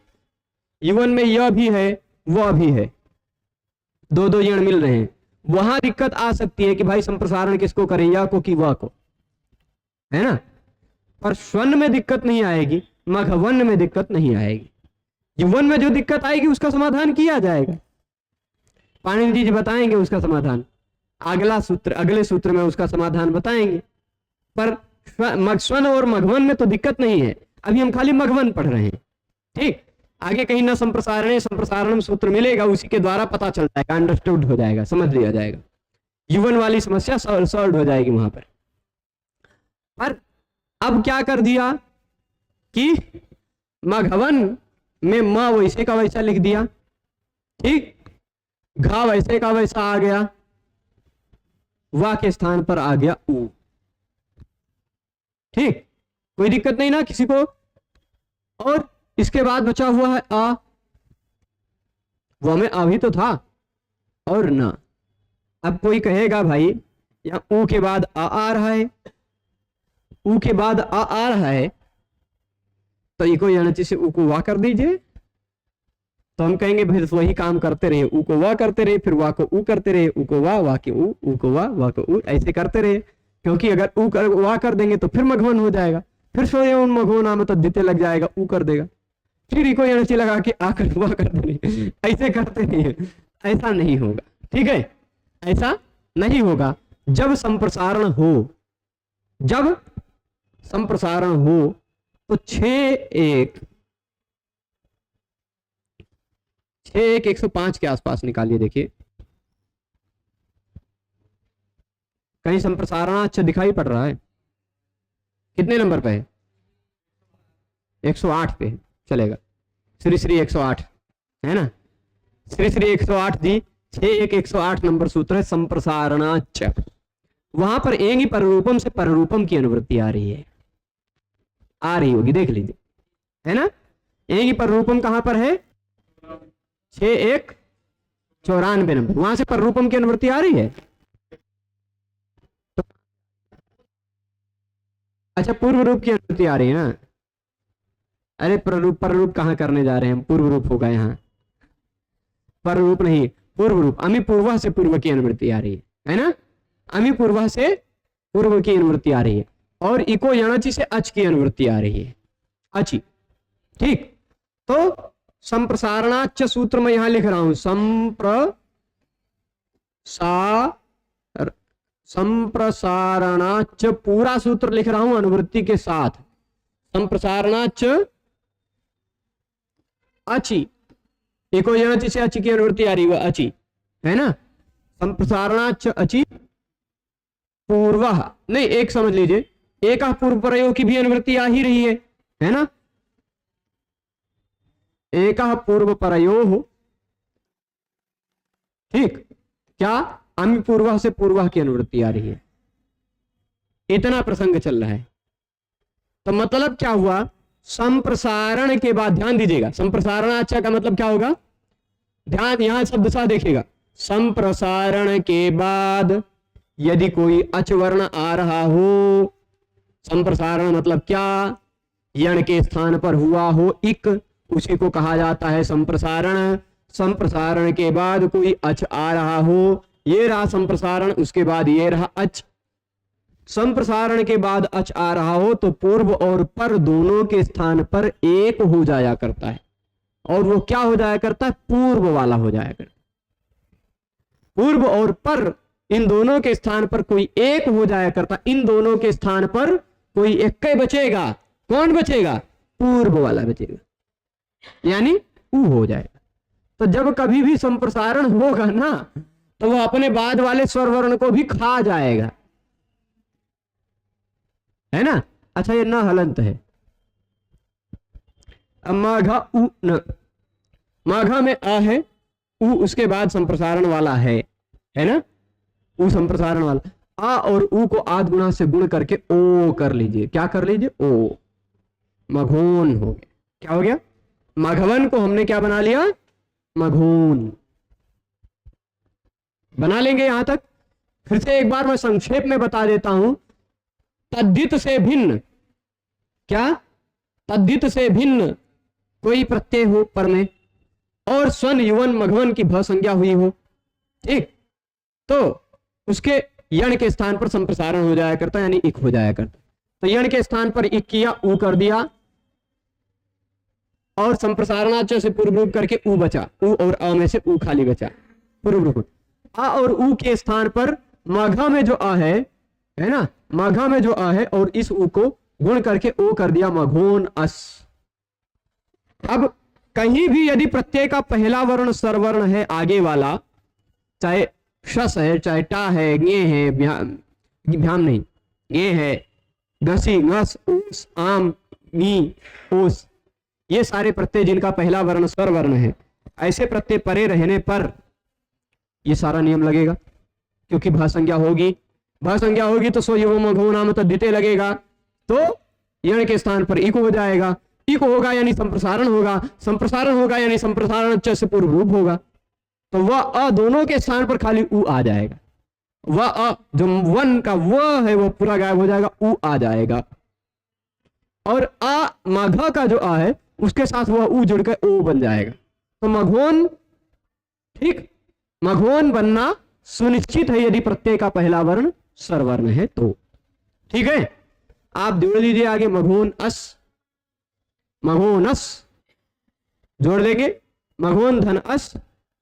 युवन में यह भी है वह भी है, दो दो यण मिल रहे हैं, वहां दिक्कत आ सकती है कि भाई संप्रसारण किसको करें, या को कि वह को, है ना? पर स्वन में दिक्कत नहीं आएगी, मघवन में दिक्कत नहीं आएगी। युवन में जो दिक्कत आएगी उसका समाधान किया जाएगा, पाणिनि जी बताएंगे उसका समाधान, अगला सूत्र, अगले सूत्र में उसका समाधान बताएंगे। पर स्वन और मघवन में तो दिक्कत नहीं है, अभी हम खाली मघवन पढ़ रहे हैं, ठीक? आगे कहीं ना संप्रसारण संप्रसारण सूत्र मिलेगा, उसी के द्वारा पता चल जाएगा, अंडरस्टूड हो जाएगा, समझ लिया जाएगा, युवन वाली समस्या सॉल्व हो जाएगी वहां पर। अब क्या कर दिया कि मघवन में म वैसे का वैसा लिख दिया, ठीक? घा वैसे का वैसा आ गया, वा के स्थान पर आ गया ऊ, ठीक? कोई दिक्कत नहीं ना किसी को। और इसके बाद बचा हुआ है आ, वह में आ भी तो था और ना। अब कोई कहेगा भाई या ऊ के बाद आ रहा है, ऊ के बाद आ रहा है, तो इको यानी से ऊ को वाह कर दीजिए, तो हम कहेंगे भाई वही काम करते रहे, ऊ को वाह करते रहे, फिर वाह को ऊ करते रहे, ऊ को वाह, वाह के ऊ को वाह को ऊ, ऐसे करते रहे। क्योंकि अगर ऊ कर वाह कर देंगे तो फिर मघवन हो जाएगा, फिर सोए उन मघवन नाम तो दिते लग जाएगा, ऊ कर देगा, फिर इको यानी लगा के आकर वाह कर देंगे, ऐसे करते नहीं, ऐसा नहीं होगा, ठीक है? ऐसा नहीं होगा। जब संप्रसारण हो, जब संप्रसारण हो तो 6-1-105 के आसपास निकालिए, देखिए कहीं संप्रसारण अच्छा दिखाई पड़ रहा है? कितने नंबर पे है? 108 पे चलेगा, श्री श्री 108 है ना, श्री श्री 108 जी, 6-1-108 नंबर सूत्र है संप्रसारणाच। वहां पर एंगी पररूपम से पररूपम की अनुवृत्ति आ रही है, आ रही होगी, देख लीजिए, है ना? एंगी पररूपम कहां पर है? 6-1-94 नंबर, वहां से पररूपम की अनुवृत्ति आ रही है। तो अच्छा, पूर्व रूप की अनुवृत्ति आ रही है ना? अरे पररूप, पररूप कहां करने जा रहे हैं हम? पूर्व रूप होगा यहाँ, पररूप नहीं, पूर्व रूप। अमी पूर्व से पूर्व की अनुवृत्ति आ रही है ना? अमी पूर्व से पूर्व की अनुवृत्ति आ रही है, और इको यणचि से अच की अनुवृत्ति आ रही है, अचि, ठीक? तो संप्रसारणाच सूत्र में यहां लिख रहा हूं, संप्रसारणाच पूरा सूत्र लिख रहा हूं अनुवृत्ति के साथ। संप्रसारणाच अचि, इको यणचि से अचि की अनुवृत्ति आ रही है, अचि, है ना? संप्रसारणाच अचि पूर्व, नहीं एक समझ लीजिए, एक पूर्व प्रयोग की भी अनुवृत्ति आ ही रही है ना? एक पूर्व प्रयोग, ठीक? क्या अमी पूर्व से पूर्व की अनुवृत्ति आ रही है, इतना प्रसंग चल रहा है। तो मतलब क्या हुआ, संप्रसारण के बाद, ध्यान दीजिएगा, संप्रसारणाच्च का मतलब क्या होगा, ध्यान यहां शब्द सा देखिएगा, संप्रसारण के बाद यदि कोई अच वर्ण आ रहा हो, संप्रसारण मतलब क्या, यण के स्थान पर हुआ हो इक, उसी को कहा जाता है संप्रसारण। संप्रसारण के बाद कोई अच आ रहा हो, ये रहा संप्रसारण, उसके बाद ये रहा अच। संप्रसारण के बाद अच आ रहा हो तो पूर्व और पर दोनों के स्थान पर एक हो जाया करता है, और वो क्या हो जाया करता है, पूर्व वाला हो जाया करता है। पूर्व और पर इन दोनों के स्थान पर कोई एक हो जाया करता, इन दोनों के स्थान पर कोई एक बचेगा, कौन बचेगा, पूर्व वाला बचेगा, यानी ऊ हो जाएगा। तो जब कभी भी संप्रसारण होगा ना, तो वो अपने बाद वाले स्वर वर्ण को भी खा जाएगा, है ना। अच्छा, ये न हलंत है। अब माघा उ न, माघा में आ है, उ उसके बाद संप्रसारण वाला है ना, उ संप्रसारण वाला, आ और उ को आद गुणा से गुण करके ओ कर लीजिए, क्या कर लीजिए, ओ, मघोन हो गया। क्या हो गया, माघवन को हमने क्या बना लिया, मघोन बना लेंगे। यहां तक फिर से एक बार मैं संक्षेप में बता देता हूं। तद्धित से भिन्न, क्या, तद्धित से भिन्न कोई प्रत्यय हो पर में, और स्वन युवन मघवन की भ संज्ञा हुई हो, ठीक, तो उसके यण के स्थान पर संप्रसारण हो जाया करता, यानी इक हो जाया करता। तो यण के स्थान पर इक किया, ऊ कर दिया, और संप्रसारणाच्च से पूर्व रूप करके ऊ बचा, ऊ और अ में से ऊ खाली बचा, पूर्व रूप। आ और ऊ के स्थान पर माघा में जो आ है ना, माघा में जो आ है, और इस ऊ को गुण करके ओ कर दिया, मघोन अस। अब कहीं भी यदि प्रत्यय का पहला वर्ण स्वरवर्ण है आगे वाला, चाहे शस है, चाहे टा है, गे है, भ्याम नहीं, गे है, घसी, घस, ऊस, आम, नी, ओस, ये सारे प्रत्यय जिनका पहला वर्ण स्वर वर्ण है, ऐसे प्रत्यय परे रहने पर ये सारा नियम लगेगा, क्योंकि भा संज्ञा होगी, भा संज्ञा होगी तो सो युव मघो नाम तद्धिते लगेगा, तो यण के स्थान पर इको हो जाएगा, इको होगा यानी संप्रसारण होगा, संप्रसारण होगा यानी संप्रसारण च से पूर्व रूप होगा, तो वह अ दोनों के स्थान पर खाली ऊ आ जाएगा, वह अ जो वन का वह है वो पूरा गायब हो जाएगा, ऊ आ जाएगा, और आ माघा का जो आ है उसके साथ वह ऊ जुड़कर ओ बन जाएगा। तो मघोन, ठीक, मघोन बनना सुनिश्चित है यदि प्रत्यय का पहला वर्ण स्वरवर्ण है तो, ठीक है। आप जोड़ लीजिए आगे, मघोन अस, मघोनस जोड़ देंगे, मघोन धन अस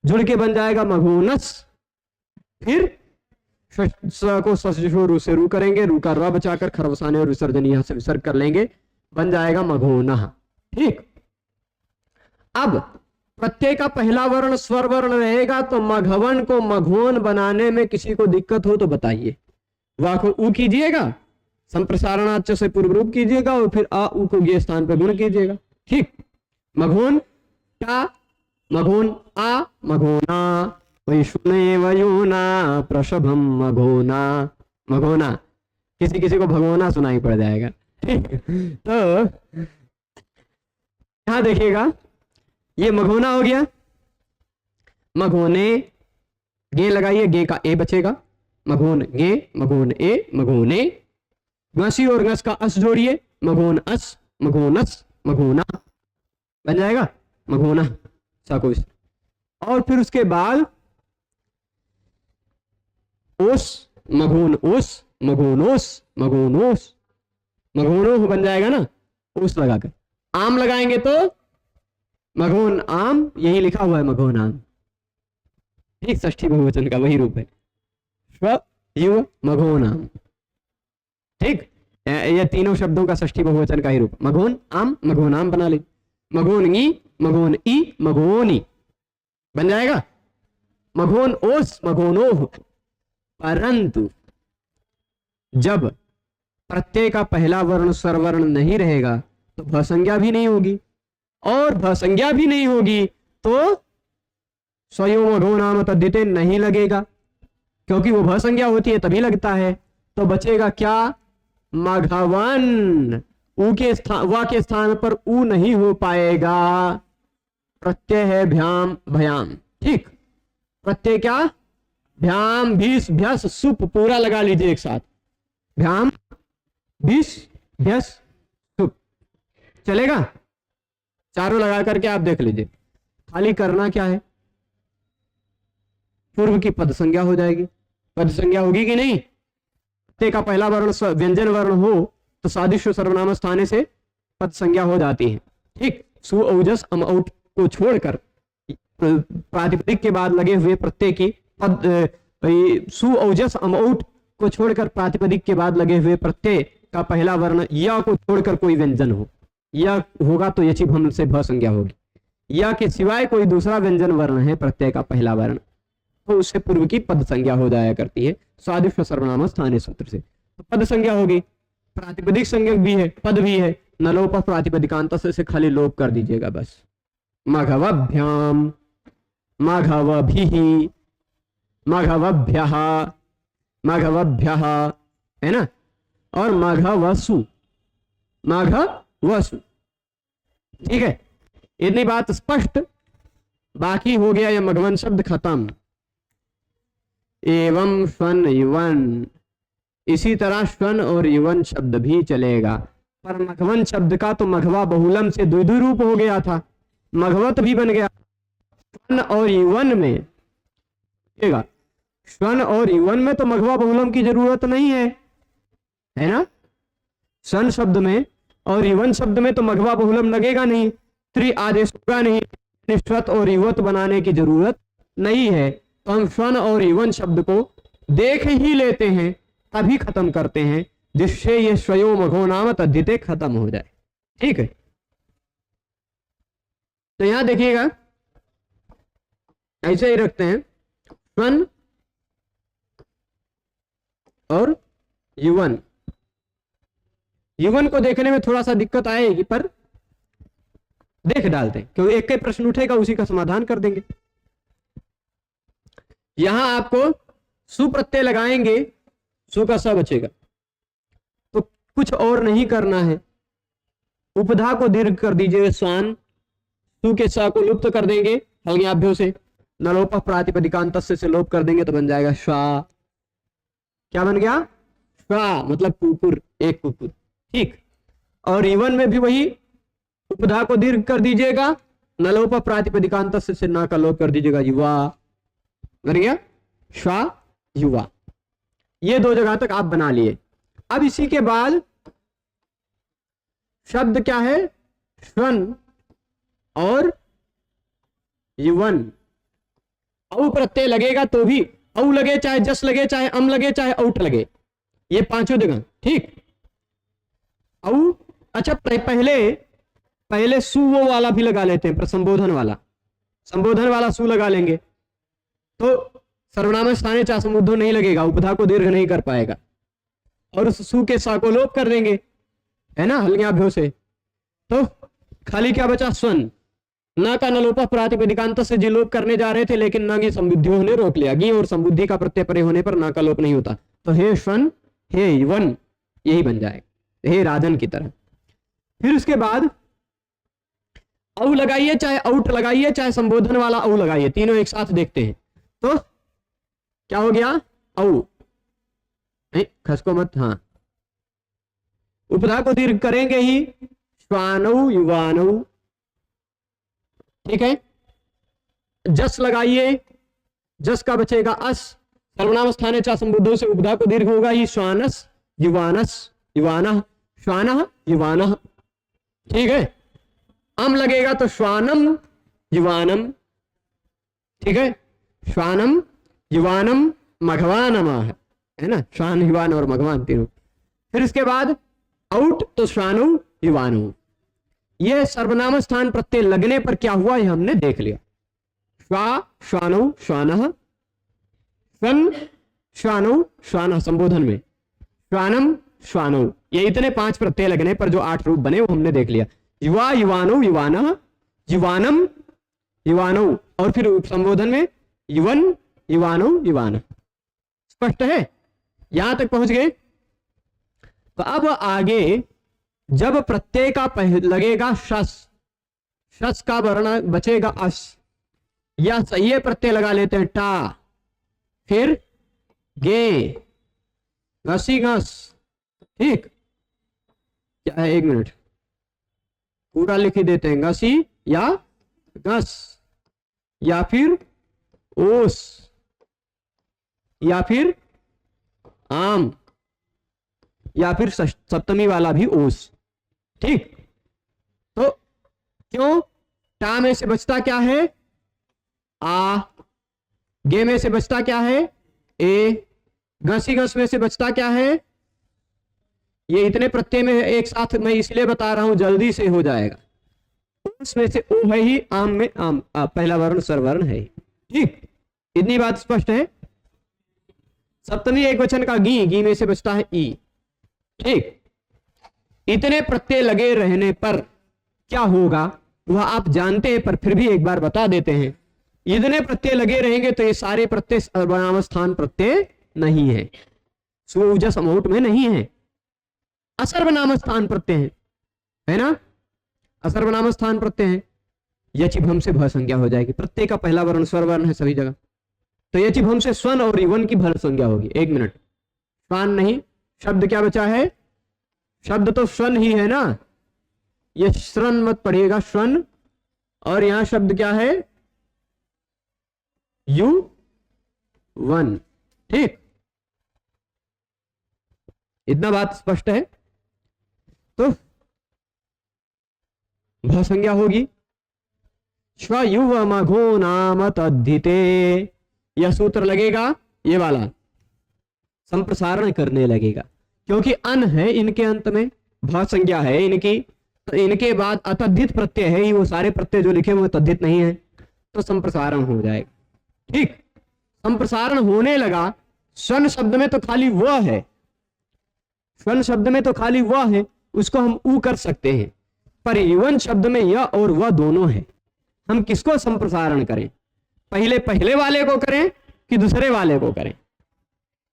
जुड़ के बन जाएगा मघोनस, फिर को रू से रू करेंगे, रू का र बचाकर खरवसाने और विसर्जन यहां से विसर्ग कर लेंगे, बन जाएगा मघोना, ठीक। अब प्रत्यय का पहला वर्ण स्वर वर्ण रहेगा तो मघवन को मघोन बनाने में किसी को दिक्कत हो तो बताइए। वाह को ऊ कीजिएगा, संप्रसारणाच्च से पूर्व रूप कीजिएगा, और फिर आ ऊ को ये स्थान पर गुण कीजिएगा, ठीक। मघोन टा, मघोन आ, मघोना, वैष्णे वयोना प्रशभम मघोना, मघोना, किसी किसी को भगोना सुनाई पड़ जाएगा, ठीक। तो यहां देखिएगा, ये मघोना हो गया, मघोने, गे लगाइए, गे का ए बचेगा, मघोन गे, मघोन ए, मघोने, घसी और घस का अस जोड़िए, मघोन अस, मघोनस, मघोना बन जाएगा, मघोना साकुश। और फिर उसके बाद ओस, मघोन ओस, मघोनोस, मघोनोस, मघोनो बन जाएगा ना, ओस लगाकर। आम लगाएंगे तो मघोन आम, यही लिखा हुआ है मघोन आम, ठीक, षष्ठी बहुवचन का वही रूप है, स्व युव मघोन आम, ठीक। ये तीनों शब्दों का षष्ठी बहुवचन का ही रूप, मघोन आम, मघोन आम बना ले, मघोन ई, मघोन ई, मघोनी बन जाएगा, मघोन ओस, मघोनोह। परंतु जब प्रत्यय का पहला वर्ण स्वरवर्ण नहीं रहेगा तो भसंज्ञा भी नहीं होगी, और भसंज्ञा भी नहीं होगी तो स्वयं मघो नाम तद्धिते नहीं लगेगा, क्योंकि वो भसंज्ञा होती है तभी लगता है। तो बचेगा क्या, मघवन, ऊ के स्थान, वा के स्थान पर ऊ नहीं हो पाएगा, प्रत्यय है भ्याम भयाम। ठीक, प्रत्यय क्या, भ्याम भीष भ्यस सुप, पूरा लगा लीजिए एक साथ, भ्याम भीष भ्यस सुप, चलेगा? चारों लगा करके आप देख लीजिए। खाली करना क्या है, पूर्व की पद संज्ञा हो जाएगी। पद संज्ञा होगी कि नहीं? ते का पहला वर्ण व्यंजन वर्ण हो तो सादिश्य सर्वनाम स्थाने से पद संज्ञा हो जाती है। ठीक, सु औजस अम औट को छोड़कर प्रातिपदिक के बाद लगे हुए प्रत्यय की पद, सु औजस अम औट को छोड़कर प्रातिपदिक के बाद लगे हुए प्रत्यय का पहला वर्ण या को छोड़कर कोई व्यंजन हो, या होगा तो यची भम से भ संज्ञा होगी। या के सिवाय कोई दूसरा व्यंजन वर्ण है प्रत्यय का पहला वर्ण, तो उससे पूर्व की पद संज्ञा हो जाया करती है स्वादिष्ट सर्वनाम स्थानीय सूत्र से। तो पद संज्ञा होगी, प्रातिपदिक संज्ञक भी है, पद भी है, नलोप प्रातिपदिकांत से खाली लोप कर दीजिएगा बस। मघवभ्याम, मघवभिः, मघवभ्यः, मघवभ्यः, है ना, और मघवसु, मघवसु। ठीक है, इतनी बात स्पष्ट, बाकी हो गया यह मघवन शब्द खत्म। एवं स्वन युवन, इसी तरह स्वन और युवन शब्द भी चलेगा, पर मघवन शब्द का तो मघवा बहुलम से द्विधु रूप हो गया था, मघवत भी बन गया। स्वन और युवन में, स्वन और युवन में तो मघवा बहुलम की जरूरत नहीं है ना? स्वन शब्द में और युवन शब्द में तो मघवा बहुलम लगेगा नहीं, त्रि आदेश होगा नहीं, स्वत और युवत बनाने की जरूरत नहीं है। तो हम स्वन और युवन शब्द को देख ही लेते हैं, तभी खत्म करते हैं, जिससे ये स्वयो मघो नाम तद्धिते खत्म हो जाए। ठीक है, तो यहां देखिएगा, ऐसे ही रखते हैं, स्वन और युवन। युवन को देखने में थोड़ा सा दिक्कत आएगी, पर देख डालते हैं, क्योंकि एक ही प्रश्न उठेगा उसी का समाधान कर देंगे। यहां आपको सुप्रत्यय लगाएंगे, सु का स बचेगा, तो कुछ और नहीं करना है, उपधा को दीर्घ कर दीजिए स्वान, सु के स को लुप्त कर देंगे हल्ग्याभ्यो से, नलोप प्रातिपदिकांत से लोप कर देंगे तो बन जाएगा श्वा। क्या बन गया? श्वा, मतलब कुकुर, एक कुकुर। ठीक, और युवन में भी वही, उपधा को दीर्घ कर दीजिएगा, नलोप प्रातिपदिकांत से ना का लोप कर दीजिएगा, युवा बन गया श्वा युवा। ये दो जगह तक आप बना लिए। अब इसी के बाद शब्द क्या है? स्वन और युवन। औ प्रत्यय लगेगा तो भी, औ लगे चाहे जस लगे चाहे अम लगे चाहे औट लगे, ये पांचों जगह। ठीक, औ, अच्छा पहले सु वो वाला भी लगा लेते हैं, संबोधन वाला सु लगा लेंगे तो सर्वनाम स्थाने चा समुद्धो नहीं लगेगा, उपधा को दीर्घ नहीं कर पाएगा, और उस सु के सा को लोप कर देंगे, है ना, हल्ग्याभ्यो से। तो खाली क्या बचा? स्वन। न का नलोप प्रातिपदिकांत से जी लोप करने जा रहे थे, लेकिन न की संबुद्धियों ने रोक लिया। गी और संबुद्धि का प्रत्यय परे होने पर न का लोप नहीं होता, तो हे स्वन हे युवन यही बन जाएगा, हे राजन की तरह। फिर उसके बाद औ लगाइए चाहे औट लगाइए चाहे संबोधन वाला औ लगाइए, तीनों एक साथ देखते हैं तो क्या हो गया? औ, खसको मत, हाँ, उपधा को दीर्घ करेंगे ही, श्वानौ युवानौ। ठीक है, जस लगाइए, जस का बचेगा अस, सर्वनाम स्थाने चा संबुद्धों से उपधा को दीर्घ होगा ही, श्वानस युवानस, युवानः, श्वानः युवानः। ठीक है, अम लगेगा तो श्वानम युवानम। ठीक है, श्वानम युवानम मघवानम है ना, श्वान युवान और मघवान तीनों। फिर इसके बाद औट तो श्वानु युवानु। यह सर्वनाम स्थान प्रत्यय लगने पर क्या हुआ यह हमने देख लिया। श्वा श्वानु श्वानः, स्वन श्वानु श्वानः संबोधन में, श्वानम श्वानु, ये इतने 5 प्रत्यय लगने पर जो 8 रूप बने वो हमने देख लिया। युवा युवानो युवानः, युवानम युवानो, और फिर संबोधन में युवन युवानो युवान। स्पष्ट है? यहां तक पहुंच गए? तो अब आगे जब प्रत्यय का लगेगा शस, शस का वर्ण बचेगा अस, या ये प्रत्यय लगा लेते हैं टा, फिर गे, घसी घस, ठीक क्या है, 1 मिनट पूरा लिख ही देते हैं, घसी या घस, या फिर ओस, या फिर आम, या फिर सप्तमी वाला भी ओस, ठीक। तो क्यों, टा में से बचता क्या है आ, गे में से बचता क्या है ए, घसी घस में से बचता क्या है, ये इतने प्रत्यय में एक साथ मैं इसलिए बता रहा हूं जल्दी से हो जाएगा, उसमें से ओ है ही, आम में आम, पहला वर्ण स्वरवर्ण है, ठीक। इतनी बात स्पष्ट है। सप्तमी एक वचन का गी, गी में से बचता है ई, ठीक। इतने प्रत्यय लगे रहने पर क्या होगा वह आप जानते हैं, पर फिर भी एक बार बता देते हैं। इतने प्रत्यय लगे रहेंगे तो ये सारे प्रत्यय सर्वनाम स्थान प्रत्यय नहीं है, सुजस अमोट में नहीं है, असर्वनाम स्थान प्रत्यय है ना, असर्वनाम स्थान प्रत्यय है। यचिभम से भ संज्ञा हो जाएगी, प्रत्यय का पहला वर्ण स्वर वर्ण है सभी जगह, तो यचिभम से स्वन और रिवन की भर संज्ञा होगी। 1 मिनट, स्वान नहीं, शब्द क्या बचा है, शब्द तो स्वन ही है ना, ये श्रन मत पढ़िएगा, स्वन, और यहां शब्द क्या है यू वन, ठीक। इतना बात स्पष्ट है। तो भ संज्ञा होगी, श्वयुवमघो नाम तद्धिते, यह सूत्र लगेगा ये वाला, संप्रसारण करने लगेगा, क्योंकि अन है इनके अंत में, भ संज्ञा है इनकी, तो इनके बाद अतद्धित प्रत्यय है, वो सारे प्रत्यय जो लिखे हुए तद्धित नहीं है, तो संप्रसारण हो जाएगा, ठीक। संप्रसारण होने लगा, स्वन शब्द में तो खाली वह है, स्वन शब्द में तो खाली वह है, उसको हम ऊ कर सकते हैं, पर युवन शब्द में यह और वह दोनों है। हम किसको संप्रसारण करें, पहले पहले वाले को करें कि दूसरे वाले को करें,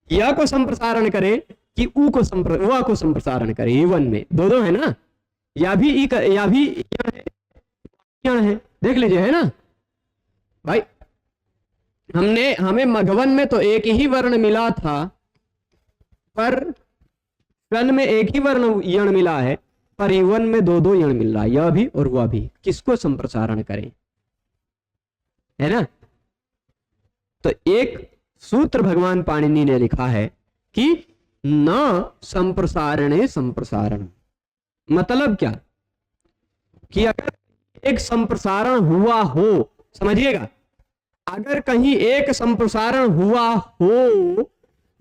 यह को संप्रसारण करें कि ऊ को वह को संप्रसारण करें, युवन में दो दो है ना, या भी है, देख लीजिए है ना भाई, हमें मघवन में तो एक ही वर्ण मिला था, पर वन में एक ही वर्ण यण मिला है, पर युवन में दो दो यण मिल रहा है, यह भी और वह भी, किसको संप्रसारण करें, है ना। तो एक सूत्र भगवान पाणिनि ने लिखा है कि न संप्रसारणे संप्रसारण, मतलब क्या कि अगर एक संप्रसारण हुआ हो, समझिएगा, अगर कहीं एक संप्रसारण हुआ हो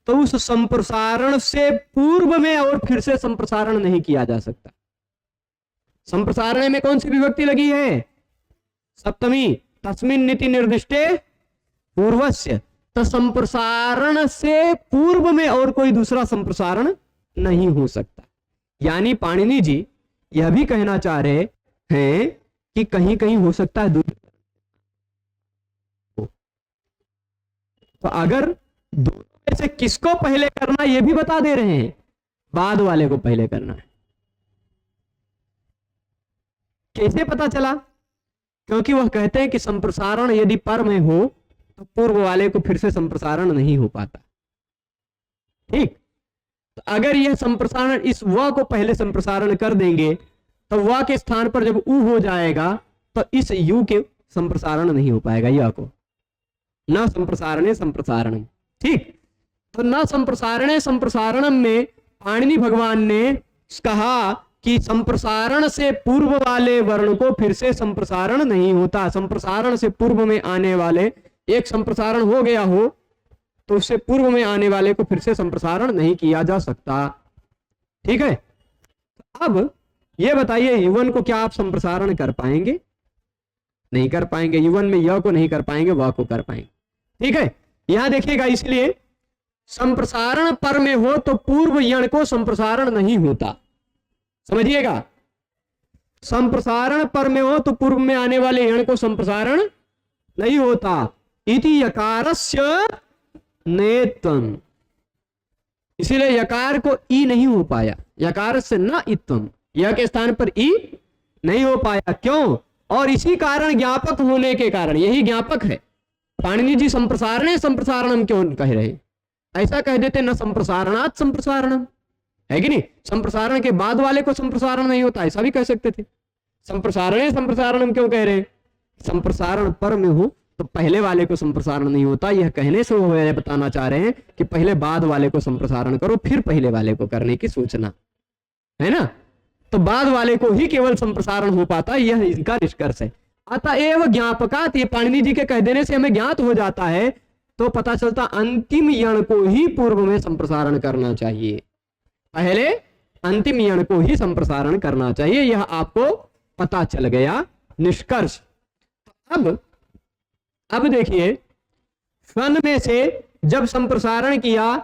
तो उस संप्रसारण से पूर्व में और फिर से संप्रसारण नहीं किया जा सकता। संप्रसारण में कौन सी विभक्ति लगी है, सप्तमी, तस्मिन् नीति निर्दिष्टे पूर्वस्य, तो संप्रसारण से पूर्व में और कोई दूसरा संप्रसारण नहीं हो सकता। यानी पाणिनि जी यह भी कहना चाह रहे हैं कि कहीं कहीं हो सकता है तो अगर दोनों में से किसको पहले करना ये भी बता दे रहे हैं, बाद वाले को पहले करना है। कैसे पता चला, क्योंकि वह कहते हैं कि संप्रसारण यदि पर में हो तो पूर्व वाले को फिर से संप्रसारण नहीं हो पाता, ठीक। तो अगर यह संप्रसारण इस व को पहले संप्रसारण कर देंगे तो व के स्थान पर जब उ हो जाएगा तो इस यू के संप्रसारण नहीं हो पाएगा, यह को न संप्रसारणे संप्रसारण, ठीक। तो न संप्रसारणे संप्रसारणम में पाणिनि भगवान ने कहा कि संप्रसारण से पूर्व वाले वर्ण को फिर से संप्रसारण नहीं होता। संप्रसारण से पूर्व में आने वाले, एक संप्रसारण हो गया हो तो उससे पूर्व में आने वाले को फिर से संप्रसारण नहीं किया जा सकता, ठीक है। अब ये बताइए, युवन को क्या आप संप्रसारण कर पाएंगे, नहीं कर पाएंगे। युवन में य को नहीं कर पाएंगे, व को कर पाएंगे, ठीक है। यहां देखिएगा, इसलिए संप्रसारण पर में हो तो पूर्व यण को संप्रसारण नहीं होता, समझिएगा। संप्रसारण पर में हो तो पूर्व में आने वाले यण को संप्रसारण नहीं होता। इति यकारस्य नेत्वम, इसीलिए यकार को ई नहीं हो पाया, यकार से न इत्वम, यह के स्थान पर ई नहीं हो पाया, क्यों? और इसी कारण ज्ञापक होने के कारण, यही ज्ञापक है। पाणिनि जी संप्रसारणे संप्रसारणम क्यों कह रहे? ऐसा कह देते न संप्रसारणात् संप्रसारणम, है कि नहीं? संप्रसारण के बाद वाले को संप्रसारण नहीं होता, ऐसा भी कह सकते थे। संप्रसारणे संप्रसारणम क्यों कह रहे? संप्रसारण पर में हो तो पहले वाले को संप्रसारण नहीं होता। यह कहने से वो बताना चाह रहे हैं कि पहले बाद वाले को संप्रसारण करो, फिर पहले वाले को करने की सूचना, है ना? तो बाद वाले को ही केवल संप्रसारण हो पाता, यह इनका निष्कर्ष है। अतएव ज्ञापकात, ये पाणिनि जी के कह देने से हमें ज्ञात हो जाता है, तो पता चलता अंतिम यण को ही पूर्व में संप्रसारण करना चाहिए, पहले अंतिम यण को ही संप्रसारण करना चाहिए। यह आपको पता चल गया निष्कर्ष। अब देखिए, शन में से जब संप्रसारण किया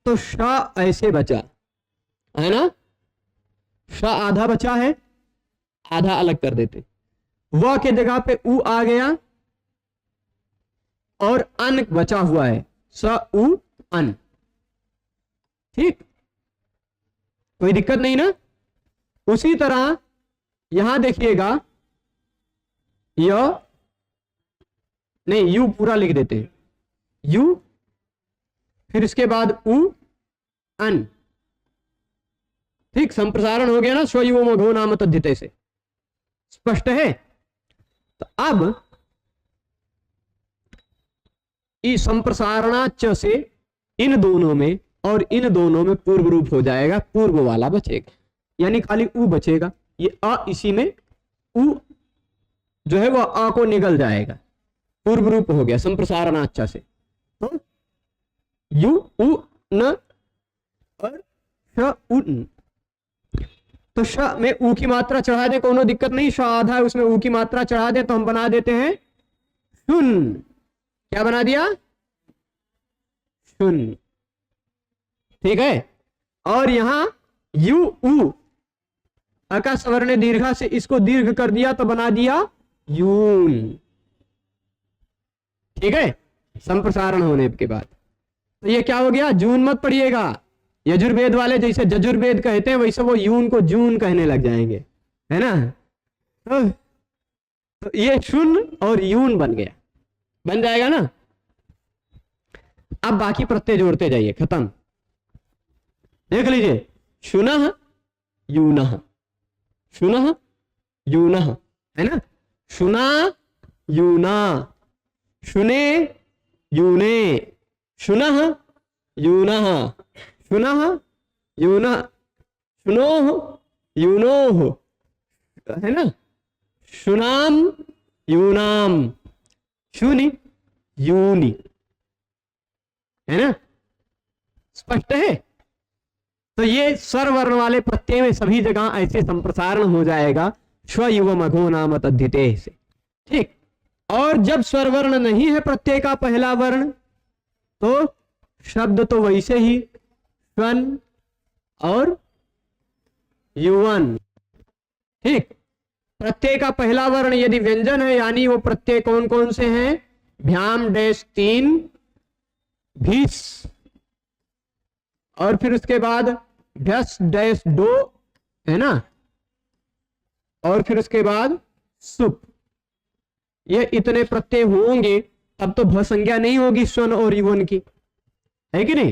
तो श ऐसे बचा, है ना? श आधा बचा है, आधा अलग कर देते, व के जगह पे उ आ गया और अन बचा हुआ है, स उ अन। ठीक, कोई दिक्कत नहीं ना? उसी तरह यहां देखिएगा, य नहीं, यू पूरा लिख देते हैं, यू, फिर इसके बाद उ अन। ठीक, संप्रसारण हो गया ना, स्वयुव मघो नाम तद्धिते से, स्पष्ट है? तो अब इस संप्रसारणाच से इन दोनों में और इन दोनों में पूर्व रूप हो जाएगा, पूर्व वाला बचेगा, यानी खाली उ बचेगा। ये अ, इसी में उ जो है वो अ को निगल जाएगा, पूर्व रूप हो गया संप्रसारणाच से। तो यू उ न और श उन, तो श में ऊ की मात्रा चढ़ा दे, कोनो दिक्कत नहीं। श आधा है, उसमें ऊ की मात्रा चढ़ा दे तो हम बना देते हैं शुन। क्या बना दिया? शुन। ठीक है, और यहां यू ऊ, अका सवर्ण दीर्घा से इसको दीर्घ कर दिया तो बना दिया यून। ठीक है, संप्रसारण होने के बाद तो ये क्या हो गया? जून मत पढ़िएगा, यजुर्वेद वाले जैसे जजुर्वेद कहते हैं वैसे वो यून को जून कहने लग जाएंगे, है ना? तो ये शुन और यून बन गया, बन जाएगा ना? अब बाकी प्रत्यय जोड़ते जाइए, खत्म। देख लीजिए, शुनः यूनः, शुनः यूनः, है ना? शुना यूना, शुने यूने, शुनः यूनः, शुनः यूनः, शुनोः यूनोः, है ना? शुनाम यूनाम, शुनि यूनि, है ना? स्पष्ट है? तो ये स्वर वर्ण वाले प्रत्यय में सभी जगह ऐसे संप्रसारण हो जाएगा, स्वयुव मघो नाम तद्धिते से। ठीक, और जब स्वर वर्ण नहीं है प्रत्यय का पहला वर्ण, तो शब्द तो वैसे ही स्वन और युवन। ठीक, प्रत्यय का पहला वर्ण यदि व्यंजन है, यानी वो प्रत्यय कौन कौन से हैं? भ्याम डैश 3, भीस, और फिर उसके बाद भ्यस डैश 2, है ना? और फिर उसके बाद सुप। ये इतने प्रत्यय होंगे तब तो भ संज्ञा नहीं होगी स्वन और युवन की, है कि नहीं?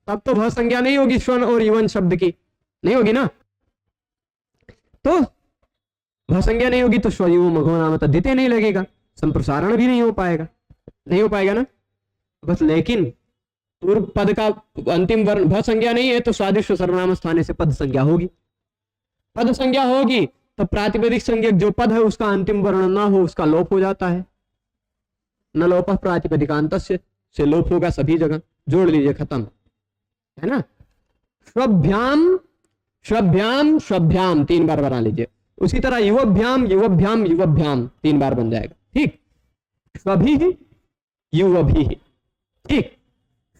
तब तो भ संज्ञा नहीं होगी स्वन और युवन शब्द की, नहीं होगी ना? तो भ संज्ञा नहीं होगी तो स्वयुव मघो नाम तद्धिते नहीं लगेगा, संप्रसारण भी नहीं हो पाएगा, नहीं हो पाएगा ना? बस, लेकिन पूर्व पद का अंतिम वर्ण भ संज्ञा नहीं है तो स्वादिष्ट सर्वनाम स्थाने से पद संज्ञा होगी। पद संज्ञा होगी तो प्रातिपदिक संज्ञक जो पद है उसका अंतिम वर्ण ना हो, उसका लोप हो जाता है। न लोप प्रातिपदिकांत से लोप होगा सभी जगह। जोड़ लीजिए, खत्म, है ना? श्वभ्याम श्वभ्याम श्वभ्याम 3 बार बना लीजिए। उसी तरह युवभ्याम युवभ्याम युवभ्याम 3 बार बन जाएगा। ठीक, स्वभिः युवभिः, ठीक,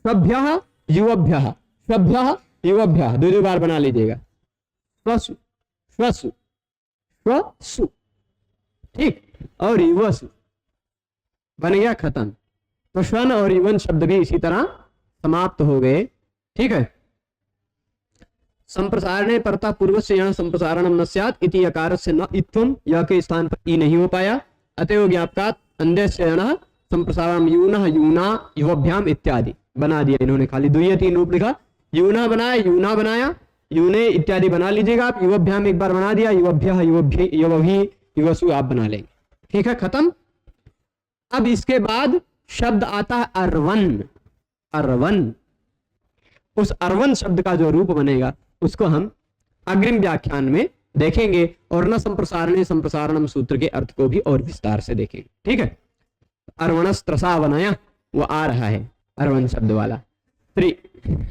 स्वभ्यः युवभ्यः, स्वभ्यः युवभ्यः 2 बार बना लीजिएगा। स्वसु स्वसु स्वसु, ठीक, और युवसु बन गया, खत्म। तो श्वन और युवन शब्द भी इसी तरह समाप्त हो गए। ठीक है, संप्रसारणे परतः पूर्वस्य यण संप्रसारणम न स्यात् इति यकारस्य न इत्वम, यह के स्थान पर ई नहीं हो पाया, अतएव ज्ञापकात् अन्यस्य यणः संप्रसारणम यूनः यूना युवभ्याम इत्यादि बना दिया इन्होंने, खाली 2 या 3 रूप लिखा, यूना बनाया, यूना बनाया, यूने इत्यादि बना लीजिएगा आप, युवभ्याम एक बार बना दिया, युवभ्यः युवभ्य युवभि युवसु आप बना लेंगे। ठीक है, खत्म। अब इसके बाद शब्द आता है अर्वन। अर्वन, उस अर्वन शब्द का जो रूप बनेगा उसको हम अग्रिम व्याख्यान में देखेंगे और न संप्रसारणे संप्रसारणम सूत्र के अर्थ को भी और विस्तार से देखेंगे। ठीक है, अर्वणस्त्रसा बनाया, वो आ रहा है अर्वन शब्द वाला त्रि,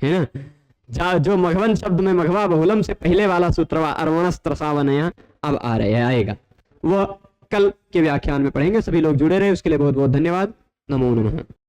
है ना, जो मघवन शब्द में मघवा बहुलम से पहले वाला सूत्र अर्वणस्त्रसा बनाया अब आ रहा आएगा, वो कल के व्याख्यान में पढ़ेंगे। सभी लोग जुड़े रहे उसके लिए बहुत बहुत धन्यवाद। नमो नमः।